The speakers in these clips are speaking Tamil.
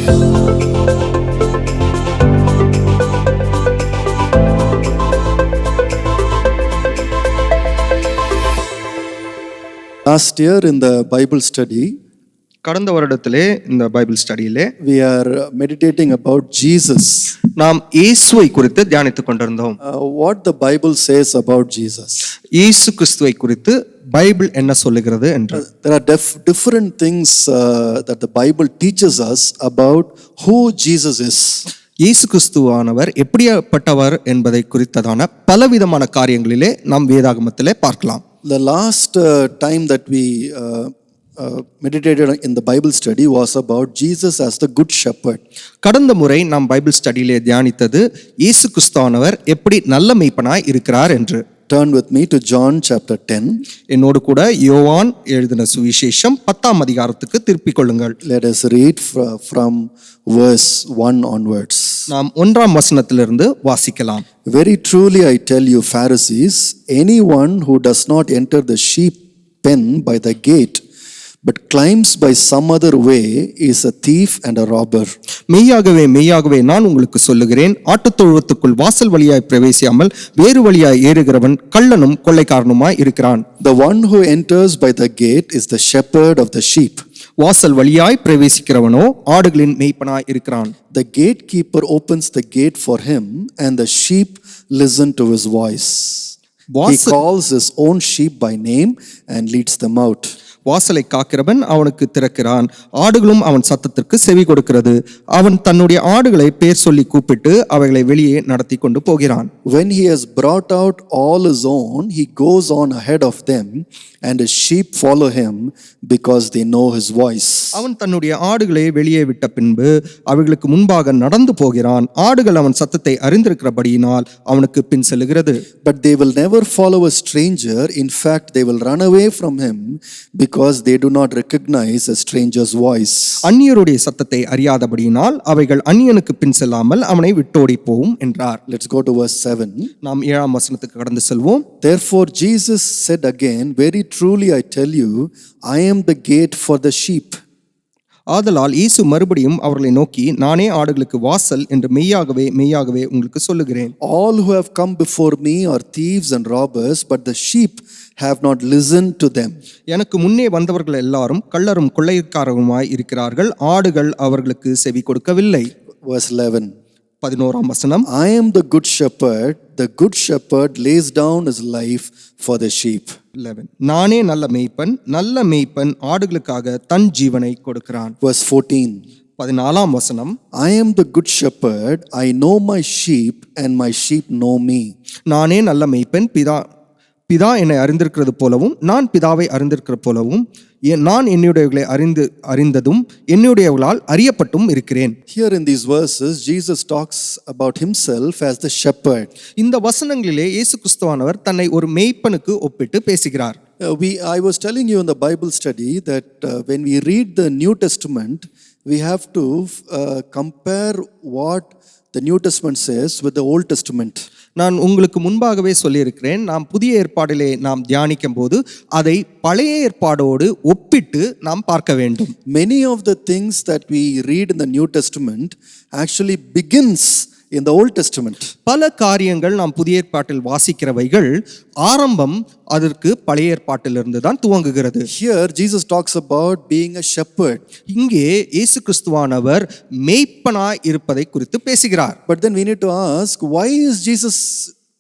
Last year in the Bible study, கடந்த வருடத்திலே இந்த Bible ஸ்டடியிலே we are meditating about Jesus. நாம் இயேசுவை குறித்து தியானித்துக் கொண்டிருந்தோம். What the Bible says about Jesus. இயேசு கிறிஸ்துவை குறித்து பைபிள் என்ன சொல்லுகிறது என்று. There are different things that the Bible teaches us about who Jesus is. இயேசு கிறிஸ்துவானவர் எப்படிப்பட்டவர் என்பதை குறித்ததான பலவிதமான காரியங்களிலே நாம் வேதாகமத்திலே பார்க்கலாம். The last time that we meditated in the Bible study was about Jesus as the good shepherd. கடந்த முறை நாம் பைபிள் ஸ்டடியிலே தியானித்தது இயேசு கிறிஸ்துவானவர் எப்படி நல்ல மேய்ப்பனாய் இருக்கிறார் என்று. Turn with me to John chapter 10. என்னோடு கூட யோவான் எழுதின சுவிசேஷம் 10ஆம் அதிகாரத்துக்கு திருப்பிக் கொள்ளுங்கள். Let us read from verse 1 onwards. நாம் 1ஆம் வசனத்திலிருந்து வாசிக்கலாம். Very truly I tell you, Pharisees, anyone who does not enter the sheep pen by the gate but climbs by some other way is a thief and a robber. மெய்யாகவே மெய்யாகவே நான் உங்களுக்கு சொல்லுகிறேன், ஆட்டுத்தொழுவத்துக்குள் வாசல் வழியாய் பிரவேசியாமல் வேறு வழியாய் ஏறுகிறவன் கள்ளனும் கொள்ளைக்காரனுமாய் இருக்கிறான். The one who enters by the gate is the shepherd of the sheep. வாசல் வழியாய் பிரவேசிக்கிறவனோ ஆடுகளின் மேய்ப்பனாய் இருக்கிறான். The gatekeeper opens the gate for him and the sheep listen to his voice. He calls his own sheep by name and leads them out. வாசலை காக்கிறவன் அவனுக்கு திறக்கிறான், ஆடுகளும் அவன் சத்தத்திற்கு செவி கொடுக்கிறது. அவன் தன்னுடைய ஆடுகளை பேர் சொல்லி கூப்பிட்டு அவைகளை வெளியே நடத்தி கொண்டு போகிறான். When he has brought out all his own, he goes on ahead of them and his sheep follow him because they know his voice. அவன் தன்னுடைய ஆடுகளை வெளியே விட்ட பின்பு அவைகளுக்கு முன்பாக நடந்து போகிறான். ஆடுகள் அவன் சத்தத்தை அறிந்திருக்கிறபடியினால் அவனுக்கு பின் செல்லுகிறது. But they will never follow a stranger. In fact, they will run away from him because they do not recognize a stranger's voice. அந்நியருடைய சத்தத்தை அறியாதபடியினால் அவைகள் அந்நியனுக்கு பின் செல்லாமல் அவனை விட்டோடி போகும் என்றார். Let's go to verse 7. நாம் 7ஆம் வசனத்துக்கு கடந்து செல்வோம். Therefore Jesus said again, very truly I tell you, I am the gate for the sheep. ஆதலால் இயேசு மறுபடியும் அவர்களை நோக்கி, நானே ஆடுகளுக்கு வாசல் என்று மெய்யாகவே மெய்யாகவே உங்களுக்கு சொல்லுகிறேன். All who have come before me are thieves and robbers, but the sheep have not listened to them. எனக்கு முன்னே வந்தவர்கள் எல்லாரும் கள்ளரும் கொள்ளைக்காரருமாய் இருக்கிறார்கள், ஆடுகள் அவர்களுக்கு செவி கொடுக்கவில்லை. Verse 11. 11ஆம் வசனம். I am the good shepherd. The good shepherd lays down his life for the sheep. 11. நானே நல்ல மேய்ப்பன், நல்ல மேய்ப்பன் ஆடுகளுக்காக தன் ஜீவனை கொடுக்கிறான். Verse 14. 14ஆம் வசனம். I am the good shepherd. I know my sheep and my sheep know me. நானே நல்ல மேய்ப்பன், பிதா என்னை அறிந்திருக்கிறது போலவும் நான் பிதாவை அறிந்திருக்கிற போலவும் நான் என்னுடையவர்களை அறிந்ததும் என்னுடையவர்களால் அறியப்பட்டும் இருக்கிறேன். Here in these verses Jesus talks about himself as the shepherd. இந்த வசனங்களிலே இயேசு கிறிஸ்துவானவர் தன்னை ஒரு மேய்ப்பனுக்கு ஒப்பிட்டு பேசுகிறார். I was telling you in the Bible study that when we read the New Testament, we have to compare what the New Testament says with the Old Testament. நான் உங்களுக்கு முன்பாகவே சொல்லியிருக்கிறேன், நாம் புதிய ஏற்பாடிலே நாம் தியானிக்கும் போது அதை பழைய ஏற்பாடோடு ஒப்பிட்டு நாம் பார்க்க வேண்டும். Many of the things that we read in the New Testament actually begins in the Old Testament. பல காரியங்கள் நாம் புதிய ஏற்பாட்டில் வாசிக்கிறவைகள் ஆரம்பம் அதற்கு பழைய ஏற்பாட்டிலிருந்து தான் துவங்குகிறது. Here Jesus talks about being a shepherd. இங்கே இயேசு கிறிஸ்துவானவர் மேய்ப்பனாய் இருப்பதை குறித்து பேசுகிறார். But then we need to ask, why is Jesus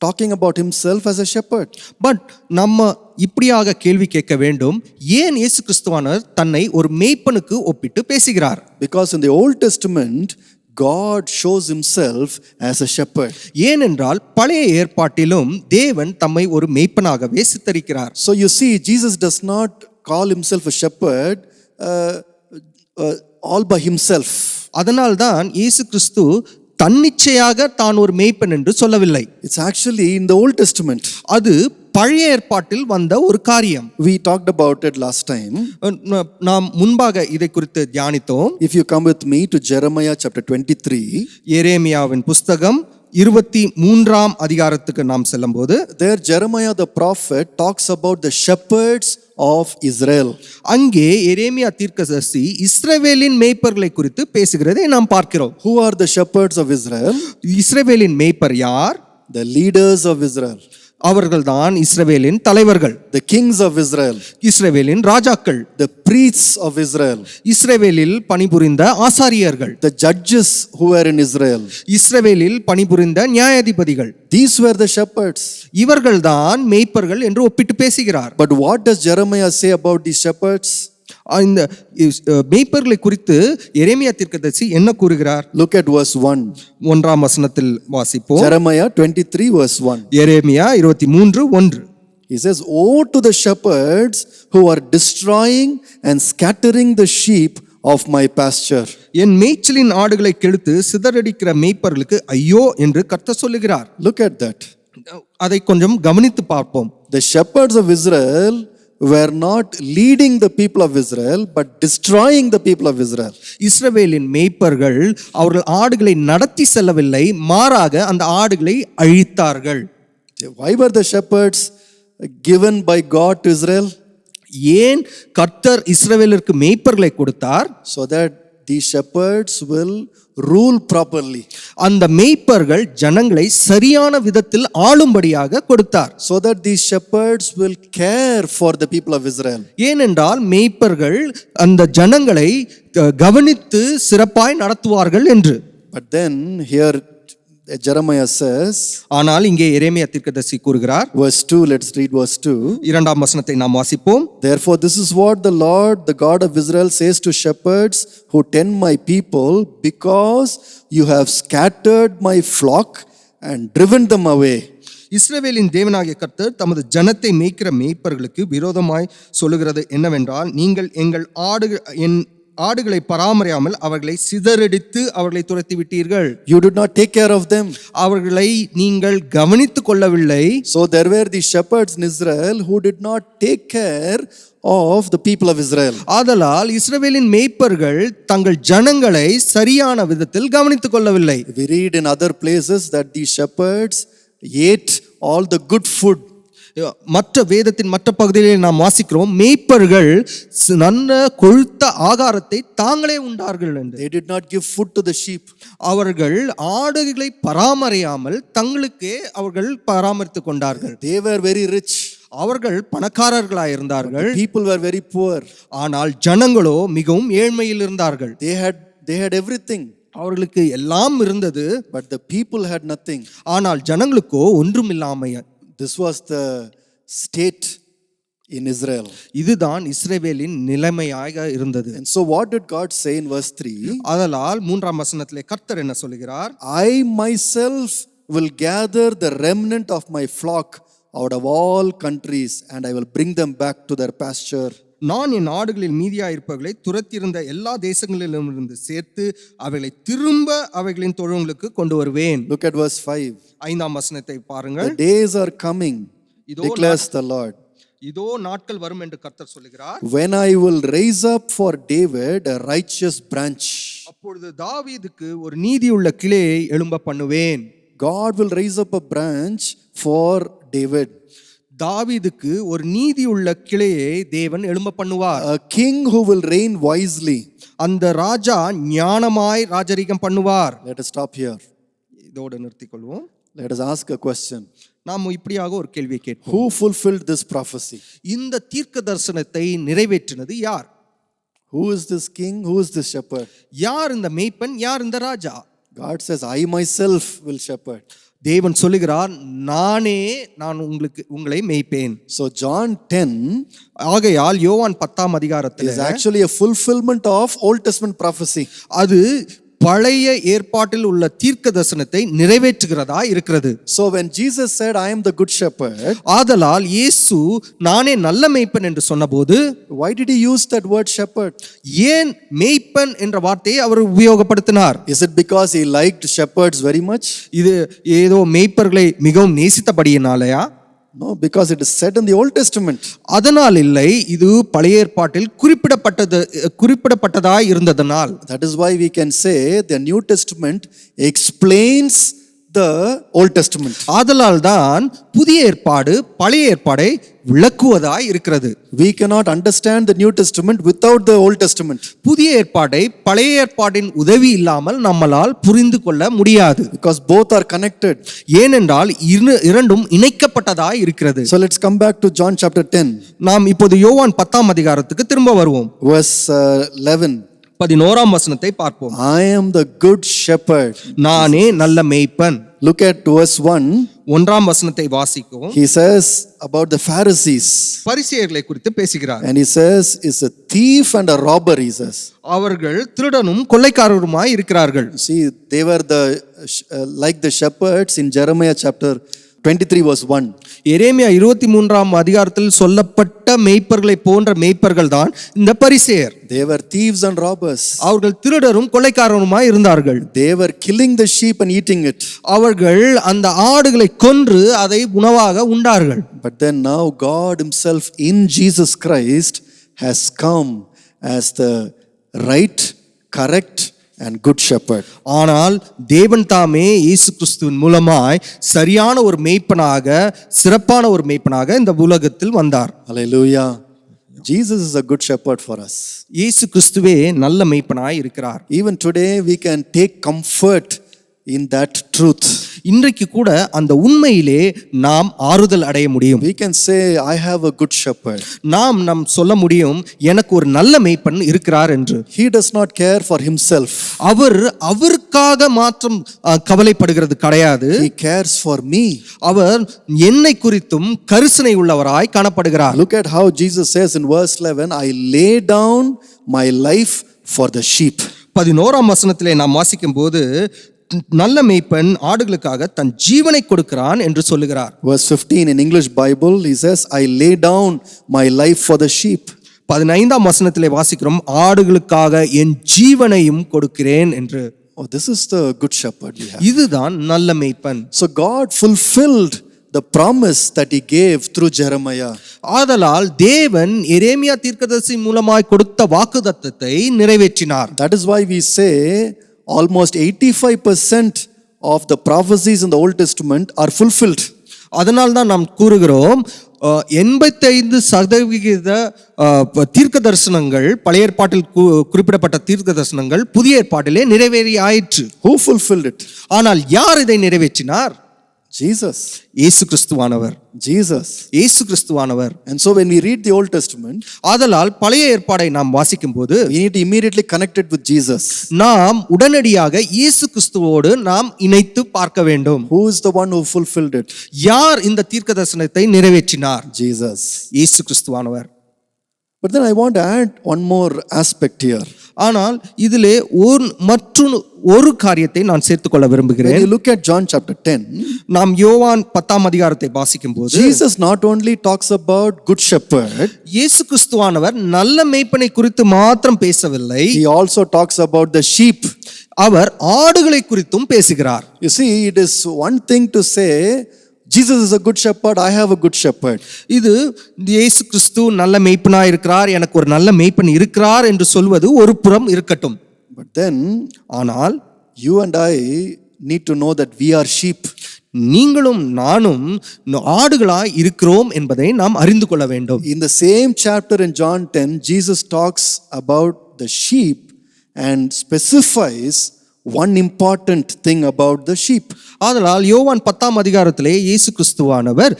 talking about himself as a shepherd? But நம்ம இப்படியாக கேள்வி கேட்க வேண்டும், ஏன் இயேசு கிறிஸ்துவானவர் தன்னை ஒரு மேய்ப்பனுக்கு ஒப்பிட்டு பேசுகிறார்? Because in the Old Testament God shows himself as a shepherd. ஏனென்றால் பழைய ஏற்பாட்டிலும் தேவன் தம்மை ஒரு மேய்ப்பனாகவே சித்தரிக்கிறார். So you see, Jesus does not call himself a shepherd all by himself. அதனால்தான் இயேசு கிறிஸ்து தன்னிச்சையாக தான் ஒரு மேய்ப்பன் என்று சொல்லவில்லை. It's actually in the Old Testament. அது பழைய ஏற்பாட்டில் வந்த ஒரு காரியம். We talked about it last time. நாம் முன்பாக இதை குறித்து தியானித்தோம். If you come with me to Jeremiah chapter 23, எரேமியாவின் புஸ்தகம் 23ஆம் அதிகாரத்துக்கு நாம் செல்லும்போது, there Jeremiah the prophet talks about the shepherds of Israel. அங்கே எரேமியா தீர்க்கதரிசி இஸ்ரவேலின் மேய்ப்பர்களை குறித்து பேசுகிறதை நாம் பார்க்கிறோம். Who are the shepherds of Israel? இஸ்ரவேலின் மேய்ப்பர் யார்? The leaders of Israel. அவர்கள்தான் இஸ்ரவேலின் தலைவர்கள், The kings of Israel. இஸ்ரவேலின் ராஜாக்கள், The priests of Israel. இஸ்ரவேலில் பணிபுரிந்த ஆசாரியர்கள், The judges who were in Israel. இஸ்ரவேலில் பணிபுரிந்த நியாயாதிபதிகள். These were the shepherds. இவர்கள்தான் மேய்ப்பர்கள் என்று ஒப்பிட்டு பேசுகிறார். But what does Jeremiah say about these shepherds? இந்த மேய்ப்பர்களை குறித்து எரேமியா தீர்க்கதரிசி என்ன கூறுகிறார்? Look at verse 1. 1ஆம் வசனத்தில் வாசிப்போம். Jeremiah 23 verse 1. Jeremiah 23:1. He says, "Woe to the shepherds who are destroying and scattering the sheep of my pasture." என் மேய்ச்சலின் ஆடுகளை கெடுத்து சிதறடிக்கிற மேய்ப்பர்களுக்கு ஐயோ என்று கர்த்தர் சொல்லுகிறார். Look at that. அதை கொஞ்சம் கவனித்து பார்ப்போம். The shepherds of Israel were not leading the people of Israel, but destroying the people of Israel. இஸ்ரவேலின் மேய்ப்பர்கள் அவர்கள் ஆடுகளை நடத்தி செல்லவில்லை, மாறாக அந்த ஆடுகளை அழித்தார்கள். Why were the shepherds given by God to Israel? ஏன் கர்த்தர் இஸ்ரவேலிற்கு மேய்ப்பர்களை கொடுத்தார்? So that these shepherds will rule properly. அந்த மேய்ப்பர்கள் ஜனங்களை சரியான விதத்தில் ஆளும்படியாக கொடுத்தார். So that these shepherds will care for the people of Israel. ஏனென்றால் மேய்ப்பர்கள் அந்த ஜனங்களை கவனித்து சிறப்பாய் நடத்துவார்கள் என்று. But then here Jeremiah says, ஆனால் இங்கே எரேமியா தீர்க்கதரிசி கூறுகிறார், verse 2, let's read verse 2. 2ஆம் வசனத்தை நாம் வாசிப்போம். Therefore this is what the Lord, the God of Israel, says to shepherds who tend my people, because you have scattered my flock and driven them away. இஸ்ரவேலின் தேவனாகிய கர்த்தர் தமது ஜனத்தை மேய்க்கிற மேய்ப்பர்களுக்கு விரோதமாய் சொல்லுகிறது என்னவென்றால், நீங்கள் என் ஆடுகளை பராமரியாமல் அவர்களை சிதறடித்து அவர்களை துரத்தி விட்டீர்கள். You did not take care of them. அவர்களை நீங்கள் கவனித்துக் கொள்ளவில்லை. So there were the shepherds in Israel who did not take care of the people of Israel. ஆதலால் இஸ்ரவேலின் மேய்ப்பர்கள் தங்கள் ஜனங்களை சரியான விதத்தில் கவனித்துக் கொள்ளவில்லை. We read in other places that these shepherds ate all the good food. மற்ற வேதத்தின் மற்ற பகுதிகளில் நாம் வாசிக்கிறோம், மேய்ப்பர்கள் நல்ல கொழுத்த ஆகாரத்தை தாங்களே உண்டார்கள் என்று. They did not give food to the sheep. அவர்கள் ஆடுகளை பராமரியாமல் தங்களுக்கே அவர்கள் பராமரித்துக் கொண்டார்கள். They were very rich. அவர்கள் பணக்காரர்களாக இருந்தார்கள். People were very poor. ஆனால் ஜனங்களோ மிகவும் ஏழ்மையில் இருந்தார்கள். They had everything. அவர்களுக்கு எல்லாம் இருந்தது. But the people had nothing. ஆனால் ஜனங்களுக்கோ ஒன்றும் இல்லாமைய. This was the state in Israel. இதுதான் இஸ்ரவேலின் நிலைமையாக இருந்தது. And so what did God say in verse 3? அதனால் 3ஆம் வசனத்திலே கர்த்தர் என்ன சொல்கிறார்? I myself will gather the remnant of my flock out of all countries and I will bring them back to their pasture. நான் என் ஆடுகளில் மீதியாயிருப்பவர்களை துரத்தியிருந்த எல்லா தேசங்களிலும் இருந்து சேர்த்து அவைகளை திரும்ப அவைகளின் தொழுவங்களுக்கு கொண்டு வருவேன். Look at verse 5. 5ஆம் வசனத்தை பாருங்கள். The days are coming, declares the Lord, இதோ நாட்கள் வரும் என்று கர்த்தர் சொல்கிறார், when I will raise up for David a righteous branch. அப்பொழுது தாவீதுக்கு ஒரு நீதியுள்ள கிளையை எழும்ப பண்ணுவேன். God will raise up a branch for David. தாவீதுக்கு ஒரு நீதியுள்ள கிளையை தேவன் எழும்ப பண்ணுவார். A king who will reign wisely. அந்த ராஜா ஞானமாய் ராஜரீகம் பண்ணுவார். Let us stop here. இதோடு நிறுத்திக் கொள்வோம். Let us ask a question. நாம் இப்படியாக ஒரு கேள்வியை கேட்போம். Who fulfilled this prophecy? இந்த தீர்க்க தரிசனத்தை நிறைவேற்றினது யார்? Who is this king? Who is this shepherd? யார் இந்த மேய்ப்பன்? யார் இந்த ராஜா? God says, I myself will shepherd. தேவன் சொல்லுகிறார், நான் உங்களை மேய்ப்பேன். So John 10 ஆகையால் யோவான் 10ஆம் அதிகாரத்தில் is actually a fulfillment of Old Testament prophecy. அது பழைய ஏற்பாட்டில் உள்ள தீர்க்க தரிசனத்தை நிறைவேற்றுகிறதா இருக்கிறது. So when Jesus said, I am the good shepherd, ஆதலால் இயேசு நானே நல்ல மேய்ப்பன் என்று சொன்னபோது, why did he use that word shepherd? ஏன் மேய்ப்பன் என்ற வார்த்தையை அவர் உபயோகப்படுத்தினார்? Is it because he liked shepherds very much? இது ஏதோ மேய்ப்பர்களை மிகவும் நேசித்தபடியினாலயா? No, because it is said in the Old Testament. அதனால் இல்லை, இது பழைய ஏற்பாட்டில் குறிப்பிடப்பட்டதாய் இருந்ததனால். That is why we can say the New Testament explains the Old Testament. ஆதலால் தான் புதிய ஏற்பாடு பழைய ஏற்பாடை விளக்குவதாய் இருக்கிறது. We cannot understand the New Testament without the Old Testament. புதிய ஏற்பாடை பழைய ஏற்பாட்டின் உதவி இல்லாமல் நம்மால் புரிந்து கொள்ள முடியாது. Because both are connected. ஏனென்றால் இரண்டும் இணைக்கப்பட்டதாய் இருக்கிறது. So let's come back to John chapter 10. நாம் இப்போது யோவான் 10ஆம் அதிகாரத்துக்கு திரும்ப வருவோம். Verse 11. 11ஆம் வசனத்தை பார்ப்போம். I am the good shepherd. நானே நல்ல மேய்ப்பன். Look at verse 1. 1ஆம் வசனத்தை வாசிக்கும். He says about the Pharisees. பரிசேயர்களை குறித்து பேசுகிறார். And he says, is a thief and a robber, he says. அவர்கள் திருடனும் கொள்ளைக்காரருமாய் இருக்கிறார்கள். See, they were like the shepherds in Jeremiah chapter 23 verse 1. எரேமியா 23ஆம் அதிகாரத்தில் சொல்லப்பட்ட மேய்ப்பர்களை போன்ற மேய்ப்பர்கள் தான் இந்த பரிசேயர். They were thieves and robbers. அவர்கள் திருடரும் கொள்ளைக்காரருமாய் இருந்தார்கள். They were killing the sheep and eating it. அவர்கள் அந்த ஆடுகளை கொன்று அதை உணவாக உண்டார்கள். But then now God himself in Jesus Christ has come as the right, correct and good shepherd. ஆனால் தேவன் தாமே இயேசு கிறிஸ்துவின் மூலமாய் சரியான ஒரு மேய்ப்பனாக சிறப்பான ஒரு மேய்ப்பனாக இந்த உலகத்தில் வந்தார். Hallelujah. Jesus is a good shepherd for us. இயேசு கிறிஸ்துவே நல்ல மேய்ப்பனாய் இருக்கிறார். Even today we can take comfort in that truth. இன்றைக்கு கூட அந்த உண்மையிலே நாம் ஆறுதல் அடைய முடியும். We can say, I have a good shepherd. நாம் சொல்ல முடியும் எனக்கு ஒரு நல்ல மேய்ப்பன் இருக்கிறார் என்று. He does not care for himself. அவருக்காக மாத்திரம் கவலைப்படுகிறது கிடையாது. He cares for me. அவர் என்னை குறித்தும் கரிசனை உள்ளவராய் காணப்படுகிறார். Look at how Jesus says in verse 11, I lay down my life for the sheep. 11ஆம் வசனத்திலே நாம் வாசிக்கும் போது நல்ல மேய்ப்பன் ஆடுகளுக்காக தன் ஜீவனை கொடுக்கிறான் என்று சொல்லுகிறார். Verse 15 in English Bible, he says, I lay down my life for the sheep. 15ஆம் வசனத்திலே வாசிக்கிறோம், ஆடுகளுக்காக என் ஜீவனையும் கொடுக்கிறேன் என்று. Oh, this is the good shepherd we have. இதுதான் நல்ல மேய்ப்பன். So God fulfilled the promise that he gave through Jeremiah. ஆதலால் தேவன் எரேமியா தீர்க்கதரிசி மூலமாய் கொடுத்த வாக்குத்தத்தத்தை நிறைவேற்றினார். That is why we say almost 85% of the prophecies in the Old Testament are fulfilled. அதனால் தான் நாம் கூறுகிறோம் 85% தீர்க்க தரிசனங்கள் பழைய ஏற்பாட்டில் குறிப்பிடப்பட்ட தீர்க்க தரிசனங்கள் புதிய ஏற்பாட்டிலே நிறைவேறி ஆயிற்று. Who fulfilled it? ஆனால் யார் இதை நிறைவேற்றினார்? Jesus. இயேசு கிறிஸ்துவானவர். Jesus. இயேசு கிறிஸ்துவானவர். And so when we read the Old Testament, ஆதலால் பழைய ஏற்பாடை நாம் வாசிக்கும் போது we need to immediately connect it with Jesus. நாம் உடனடியாக இயேசு கிறிஸ்துவோடு நாம் இணைத்து பார்க்க வேண்டும். Who is the one who fulfilled it? யார் இந்த தீர்க்க தரிசனத்தை நிறைவேற்றினார்? Jesus. இயேசு கிறிஸ்துவானவர். But then I want to add one more aspect here. ஆனால் இதிலே ஒரு காரியத்தை நான் சேர்த்துக்கொள்ள விரும்புகிறேன். When you look at John chapter 10, நாம் யோவான் 10ஆம் அதிகாரத்தை வாசிக்கும் போது Jesus not only talks about good shepherd, இயேசு கிறிஸ்துவானவர் நல்ல மேய்ப்பனை குறித்து மாத்திரம் பேசவில்லை, he also talks about the sheep. அவர் ஆடுகளை குறித்தும் பேசுகிறார். You see, it is one thing to say Jesus is a good shepherd, I have a good shepherd. இது இயேசு கிறிஸ்து நல்ல மேய்ப்பனாய் இருக்கிறார், எனக்கு ஒரு நல்ல மேய்ப்பன் இருக்கிறார் என்று சொல்வது ஒரு புறம் இருக்கட்டும். But then ஆனால் you and I need to know that we are sheep. நீங்களும் நானும் ஆடுகளாய் இருக்கிறோம் என்பதை நாம் அறிந்து கொள்ள வேண்டும். In the same chapter in John 10, Jesus talks about the sheep and specifies one important thing about the sheep. ஆதலால் யோவான் 10ஆம் அதிகாரத்திலே இயேசு கிறிஸ்துவானவர்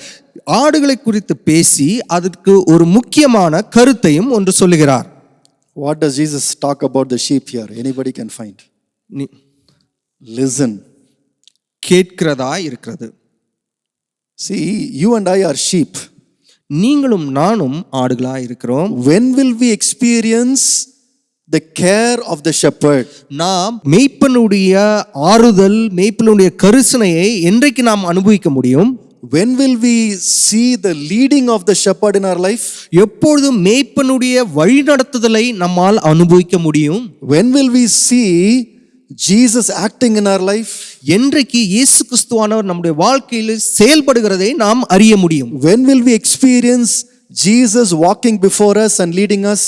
ஆடுகளை குறித்து பேசி அதற்கு ஒரு முக்கியமான கருத்தையும் ஒன்று சொல்லுகிறார். What does Jesus talk about the sheep here? Anybody can find. Listen. கேட்கிறதா இருக்கிறது. See, you and I are sheep. நீங்களும் நானும் ஆடுகளாய் இருக்கிறோம். When will we experience the care of the shepherd? நாம் மேய்ப்பனுடைய ஆறுதல், மேய்ப்பனுடைய கரிசனையை என்றைக்கு நாம் அனுபவிக்க முடியும்? When will we see the leading of the shepherd in our life? எப்பொழுது மேய்ப்பனுடைய வழிநடத்துதலை நம்மால் அனுபவிக்க முடியும்? When will we see Jesus acting in our life? என்றைக்கு இயேசு கிறிஸ்துவானவர் நம்முடைய வாழ்க்கையில் செயல்படுகிறதை நாம் அறிய முடியும்? When will we experience Jesus walking before us and leading us?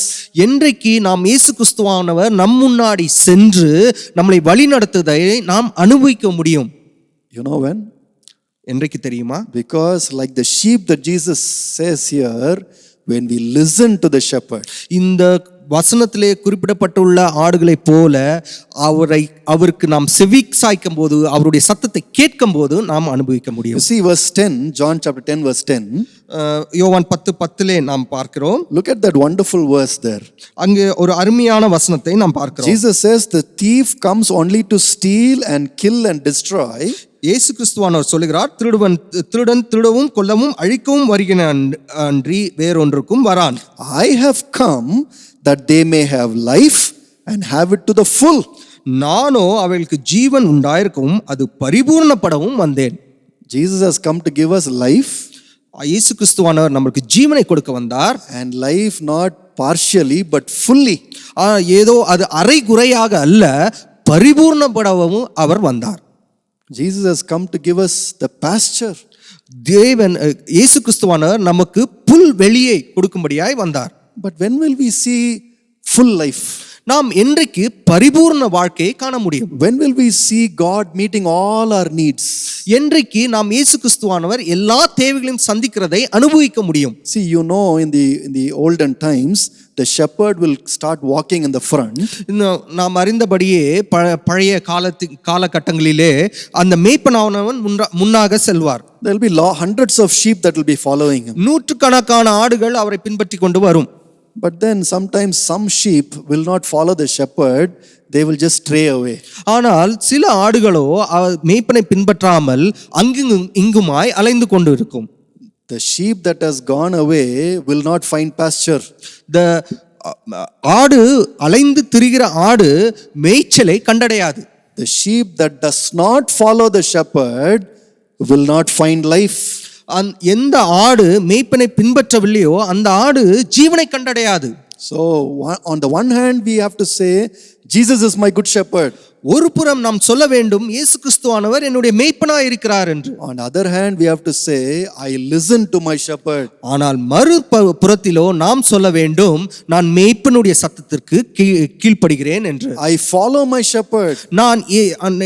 என்றைக்கு நாம் இயேசு கிறிஸ்துவானவர் நம் முன்னாடி சென்று நம்மளை வழி நடத்துவதை நாம் அனுபவிக்க முடியும்? You know when? என்றைக்கு தெரியுமா? Because like the sheep that Jesus says here, when we listen to the shepherd, இந்த வசனத்திலே குறிப்பிடப்பட்டுள்ள ஆடுகளைப் போல அவருக்கு நாம் செவி சாய்க்கும் போது, அவருடைய சத்தத்தை கேட்கும் போது நாம் அனுபவிக்க you முடியும். see verse 10, John chapter 10 verse 10. யோவான் 10:10 நாம் பார்க்கிறோம். Look at that wonderful verse there. அங்கே ஒரு அருமையான வசனத்தை நாம் பார்க்கிறோம். Jesus says the thief comes only to steal and kill and destroy. இயேசு கிறிஸ்துவானவர் சொல்லுகிறார், திருடன் திருடவும் கொல்லவும் அழிக்கவும் வருகிறான் அன்றி வேறொன்றுக்கும் வரான். I have come that they may have life and have it to the full. நானோ அவர்களுக்கு ஜீவன் உண்டாயிருக்கவும் அது பரிபூர்ணப்படவும் வந்தேன். Jesus has come to give us life. இயேசு கிறிஸ்துவானவர் நமக்கு ஜீவனை கொடுக்க வந்தார். And life not partially but fully. ஏதோ அது அரைகுறையாக அல்ல, பரிபூர்ணப்படவும் அவர் வந்தார். Jesus has come to give us the pasture. தேவன் இயேசு கிறிஸ்துவானவர் நமக்கு புல் வெளியை கொடுக்கும்படியாய் வந்தார். But when will we see full life? நாம் என்றைக்கு பரிபூர்ண வாழ்க்கையை காண முடியும்? When will we see God meeting all our needs? என்றைக்கு நாம் இயேசு கிறிஸ்துவானவர் எல்லா தேவைகளையும் சந்திக்கிறதை அனுபவிக்க முடியும்? See, you know, in the olden times, the shepherd will start walking in the front. நாம் அறிந்தபடியே பழைய காலகட்டங்களிலே அந்த மேய்ப்பனானவன் முன்னாக செல்வார். There will be hundreds of sheep that will be following him. நூற்றுக்கணக்கான ஆடுகள் அவரை பின்பற்றி கொண்டு வரும். But then sometimes some sheep will not follow the shepherd, they will just stray away. ஆனால் சில ஆடுகளோ மேய்ப்பனை பின்பற்றாமல் அங்கும் இங்குமாய் அலைந்து கொண்டு இருக்கும். The sheep that has gone away will not find pasture. ஆடு அலைந்து திரிகிற ஆடு மேய்ச்சலை கண்டடையாது. The sheep that does not follow the shepherd will not find life. எந்த ஆடு மேய்ப்பனை பின்பற்றவில்லையோ அந்த ஆடு ஜீவனை கண்டடையாது. So on the one hand we have to say Jesus is my good shepherd. ஒரு புறம் நாம் சொல்ல வேண்டும் இயேசு கிறிஸ்துவானவர் என்னுடைய மேய்ப்பனாய் இருக்கிறார் என்று. On the other hand we have to say I listen to my shepherd. ஆனால் மறு புறத்திலோ நாம் சொல்ல வேண்டும் நான் மேய்ப்பனுடைய சத்தத்திற்கு கீழ்ப்படுகிறேன் என்று. I follow my shepherd. நான்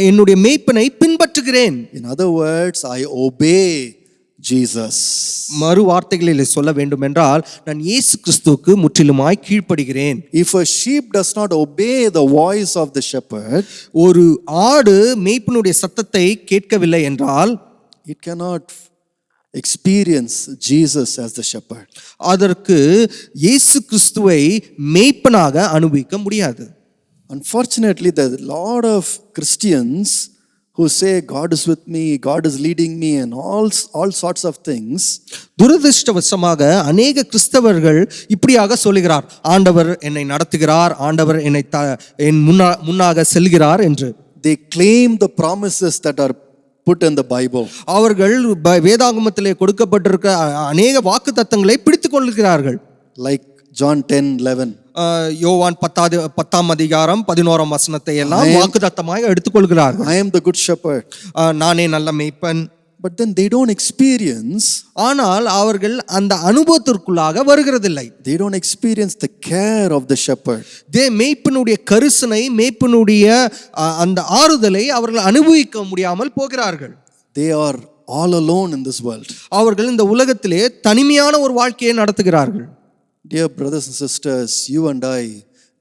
என்னுடைய மேய்ப்பனை பின்பற்றுகிறேன். In other words, I obey Jesus. மறு வார்த்தைகளில் சொல்ல வேண்டும் என்றால் நான் இயேசு கிறிஸ்துவுக்கு முற்றிலுமாய் கீழ்ப்படுகிறேன். If a sheep does not obey the voice of the shepherd, ஒரு ஆடு மேய்ப்பனுடைய சத்தத்தை கேட்கவில்லை என்றால் it cannot experience Jesus as the shepherd. அதற்கு இயேசு கிறிஸ்துவை மேய்ப்பனாக அனுபவிக்க முடியாது. Unfortunately, there are a lot of Christians who say God is with me, God is leading me and all sorts of things. துரதிர்ஷ்டவசமாக அநேக கிறிஸ்தவர்கள் இப்படியாக சொல்லுகிறார், ஆண்டவர் என்னை நடத்துகிறார், ஆண்டவர் என்னை என் முன்னாக செல்கிறார் என்று. They claim the promises that are put in the Bible. அவர்கள் வேதாகமத்திலே கொடுக்கப்பட்டிருக்க அநேக வாக்குத்தத்தங்களை பிடித்துக் கொள்கிறார்கள். Like John 10:11. யோவான் 10ஆம் அதிகாரம் 11ஆம் வசனத்தை எல்லாம் வாக்குத்தத்தமாக எடுத்துக்கொள்கிறார்கள். I am the good shepherd. நானே நல்ல மேய்ப்பன். But then they don't experience. ஆனால் அவர்கள் அந்த அனுபவத்திற்குள்ளாக வருகிறதில்லை. They don't experience the care of the shepherd. மேய்ப்பனுடைய கரிசனை, மேய்ப்பனுடைய அந்த ஆறுதலை அவர்கள் அனுபவிக்க முடியாமல் போகிறார்கள். They are all alone in this world. அவர்கள் இந்த உலகத்திலே தனிமையான ஒரு வாழ்க்கையை நடத்துகிறார்கள். Dear brothers and sisters, you and I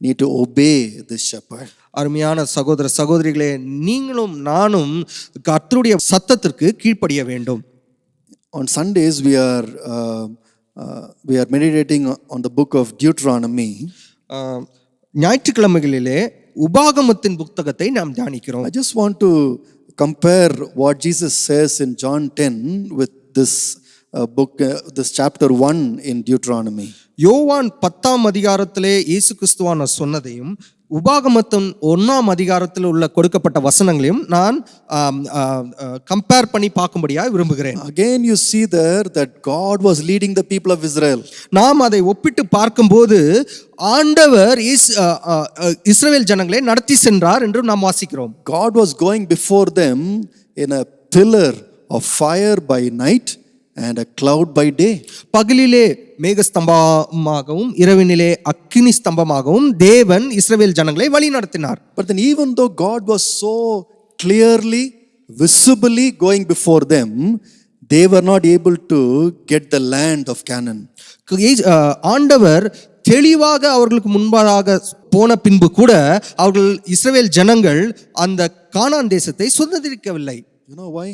need to obey this shepherd. அருமையான சகோதர சகோதரிகளே, நீங்களும் நானும் கர்த்தருடைய சத்தத்திற்கு கீழ்ப்படிய வேண்டும். On Sundays we are meditating on the book of Deuteronomy. ஞாயிற்றுக்கிழமைகளிலே உபாகமத்தின் புத்தகத்தை நாம் தியானிக்கிறோம். I just want to compare what Jesus says in John 10 with this book, this chapter 1 in Deuteronomy. யோவான் 10ஆம் அதிகாரத்திலே இயேசு கிறிஸ்துவானவர் சொன்னதையும் உபாகமத்தின் 1ஆம் அதிகாரத்தில் உள்ள கொடுக்கப்பட்ட வசனங்களையும் நான் கம்பேர் பண்ணி பார்க்கும்படியாக விரும்புகிறேன். Again you see there that God was leading the people of Israel. நாம் அதை ஒப்பிட்டு பார்க்கும்போது ஆண்டவர் இஸ்ரவேல் ஜனங்களை நடத்தி சென்றார் என்று நாம் வாசிக்கிறோம். God was going before them in a pillar of fire by night and a cloud by day. பகலிலே மேகஸ்தம்பமாகவும் இரவினிலே அக்கினி ஸ்தம்பமாகவும் தேவன் இஸ்ரவேல் ஜனங்களை வழி நடத்தினார். But then even though God was so clearly visibly going before them, they were not able to get the land of Canaan. ஆண்டவர் தெளிவாக அவர்களுக்கு முன்பாக போன பின்பு கூட அவர்கள் இஸ்ரவேல் ஜனங்கள் அந்த கானான் தேசத்தை சுதந்திரிக்கவில்லை. You know why?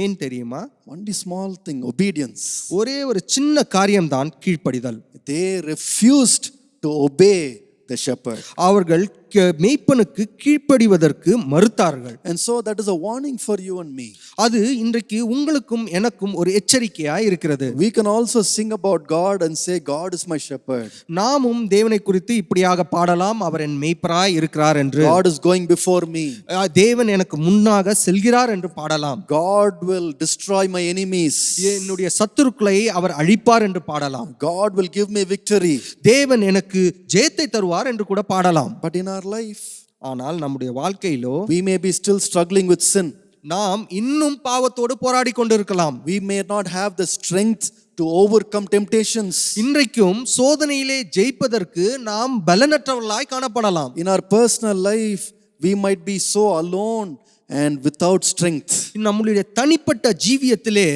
ஏன் தெரியுமா? Only small thing, obedience. ஒரே ஒரு சின்ன காரியம்தான் கீழ்ப்படிதல். They refused to obey the shepherd. அவர்கள் மேய்ப்பனுக்கு கீழ்ப்படிவதற்கு மறுத்தார்கள். And so that is a warning for you and me. அது இன்றைக்கு உங்களுக்கும் எனக்கும் ஒரு எச்சரிக்கையாய் இருக்கிறது. We can also sing about God and say God is my shepherd. நாமும் தேவனை குறித்து இப்படியாக பாடலாம், அவர் என் மேய்ப்பராய் இருக்கிறார் என்று. God is going before me. தேவன் எனக்கு முன்னாக செல்கிறார் என்று பாடலாம். God will destroy my enemies. என்னுடைய சத்துருக்களை அவர் அழிப்பார் என்று பாடலாம். God will give me victory. தேவன் எனக்கு ஜெயத்தை தருவார் என்று கூட பாடலாம். But in our life, ஆனால் நம்முடைய வாழ்க்கையிலோ we may be still struggling with sin. நாம் இன்னும் பாவத்தோடு போராடி கொண்டிருக்கலாம். We may not have the strength to overcome temptations. இன்றைக்கும் சோதனையிலே ஜெயிப்பதற்கு நாம் பலனற்றவர்களாய் காணப்படலாம். In our personal life, we might be so alone and without strength. நம்முடைய தனிப்பட்ட ஜீவியத்திலே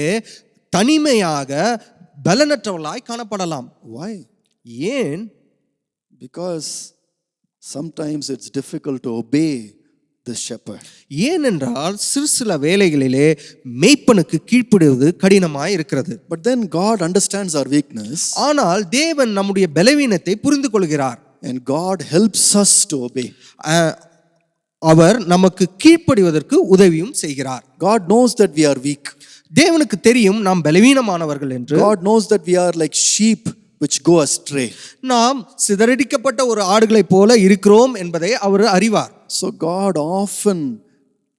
தனிமையாக பலனற்றவர்களாய் காணப்படலாம். Why? ஏன்? Because sometimes it's difficult to obey the shepherd. ஏனென்றால் சில வேளைகளிலே மேய்ப்பனுக்கு கீழ்ப்படிவது கடினமாய் இருக்கிறது. But then God understands our weakness. ஆனால் தேவன் நம்முடைய பலவீனத்தை புரிந்து கொள்கிறார். And God helps us to obey. அவர் நமக்கு கீழ்ப்படிவதற்கு உதவியும் செய்கிறார். God knows that we are weak. தேவனுக்கு தெரியும் நாம் பலவீனமானவர்கள் என்று. God knows that we are like sheep which go astray. நாம் சிதறடிக்கப்பட்ட ஒரு ஆடுகளைப் போல இருக்கிறோம் என்பதை அவர் அறிவார். So God often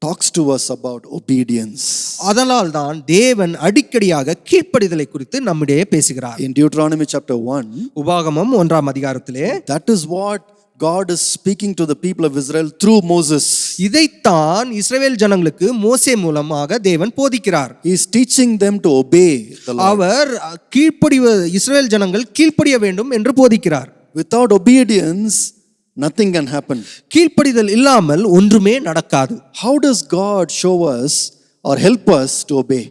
talks to us about obedience. அதனால் தான் தேவன் அடிக்கடியாக கீழ்ப்படிதலை குறித்து நம்மிடையே பேசுகிறார். In Deuteronomy chapter 1, உபாகமம் 1ஆம் அதிகாரத்திலே that is what God is speaking to the people of Israel through Moses. இதைத்தான் இஸ்ரவேல் ஜனங்களுக்கு மோசே மூலமாக தேவன் போதிக்கிறார். He is teaching them to obey the Lord. அவர் இஸ்ரவேல் ஜனங்கள் கீழ்ப்படிய வேண்டும் என்று போதிக்கிறார். Without obedience, nothing can happen. கீழ்ப்படிதல் இல்லாமல் ஒன்றுமே நடக்காது. How does God show us or help us to obey?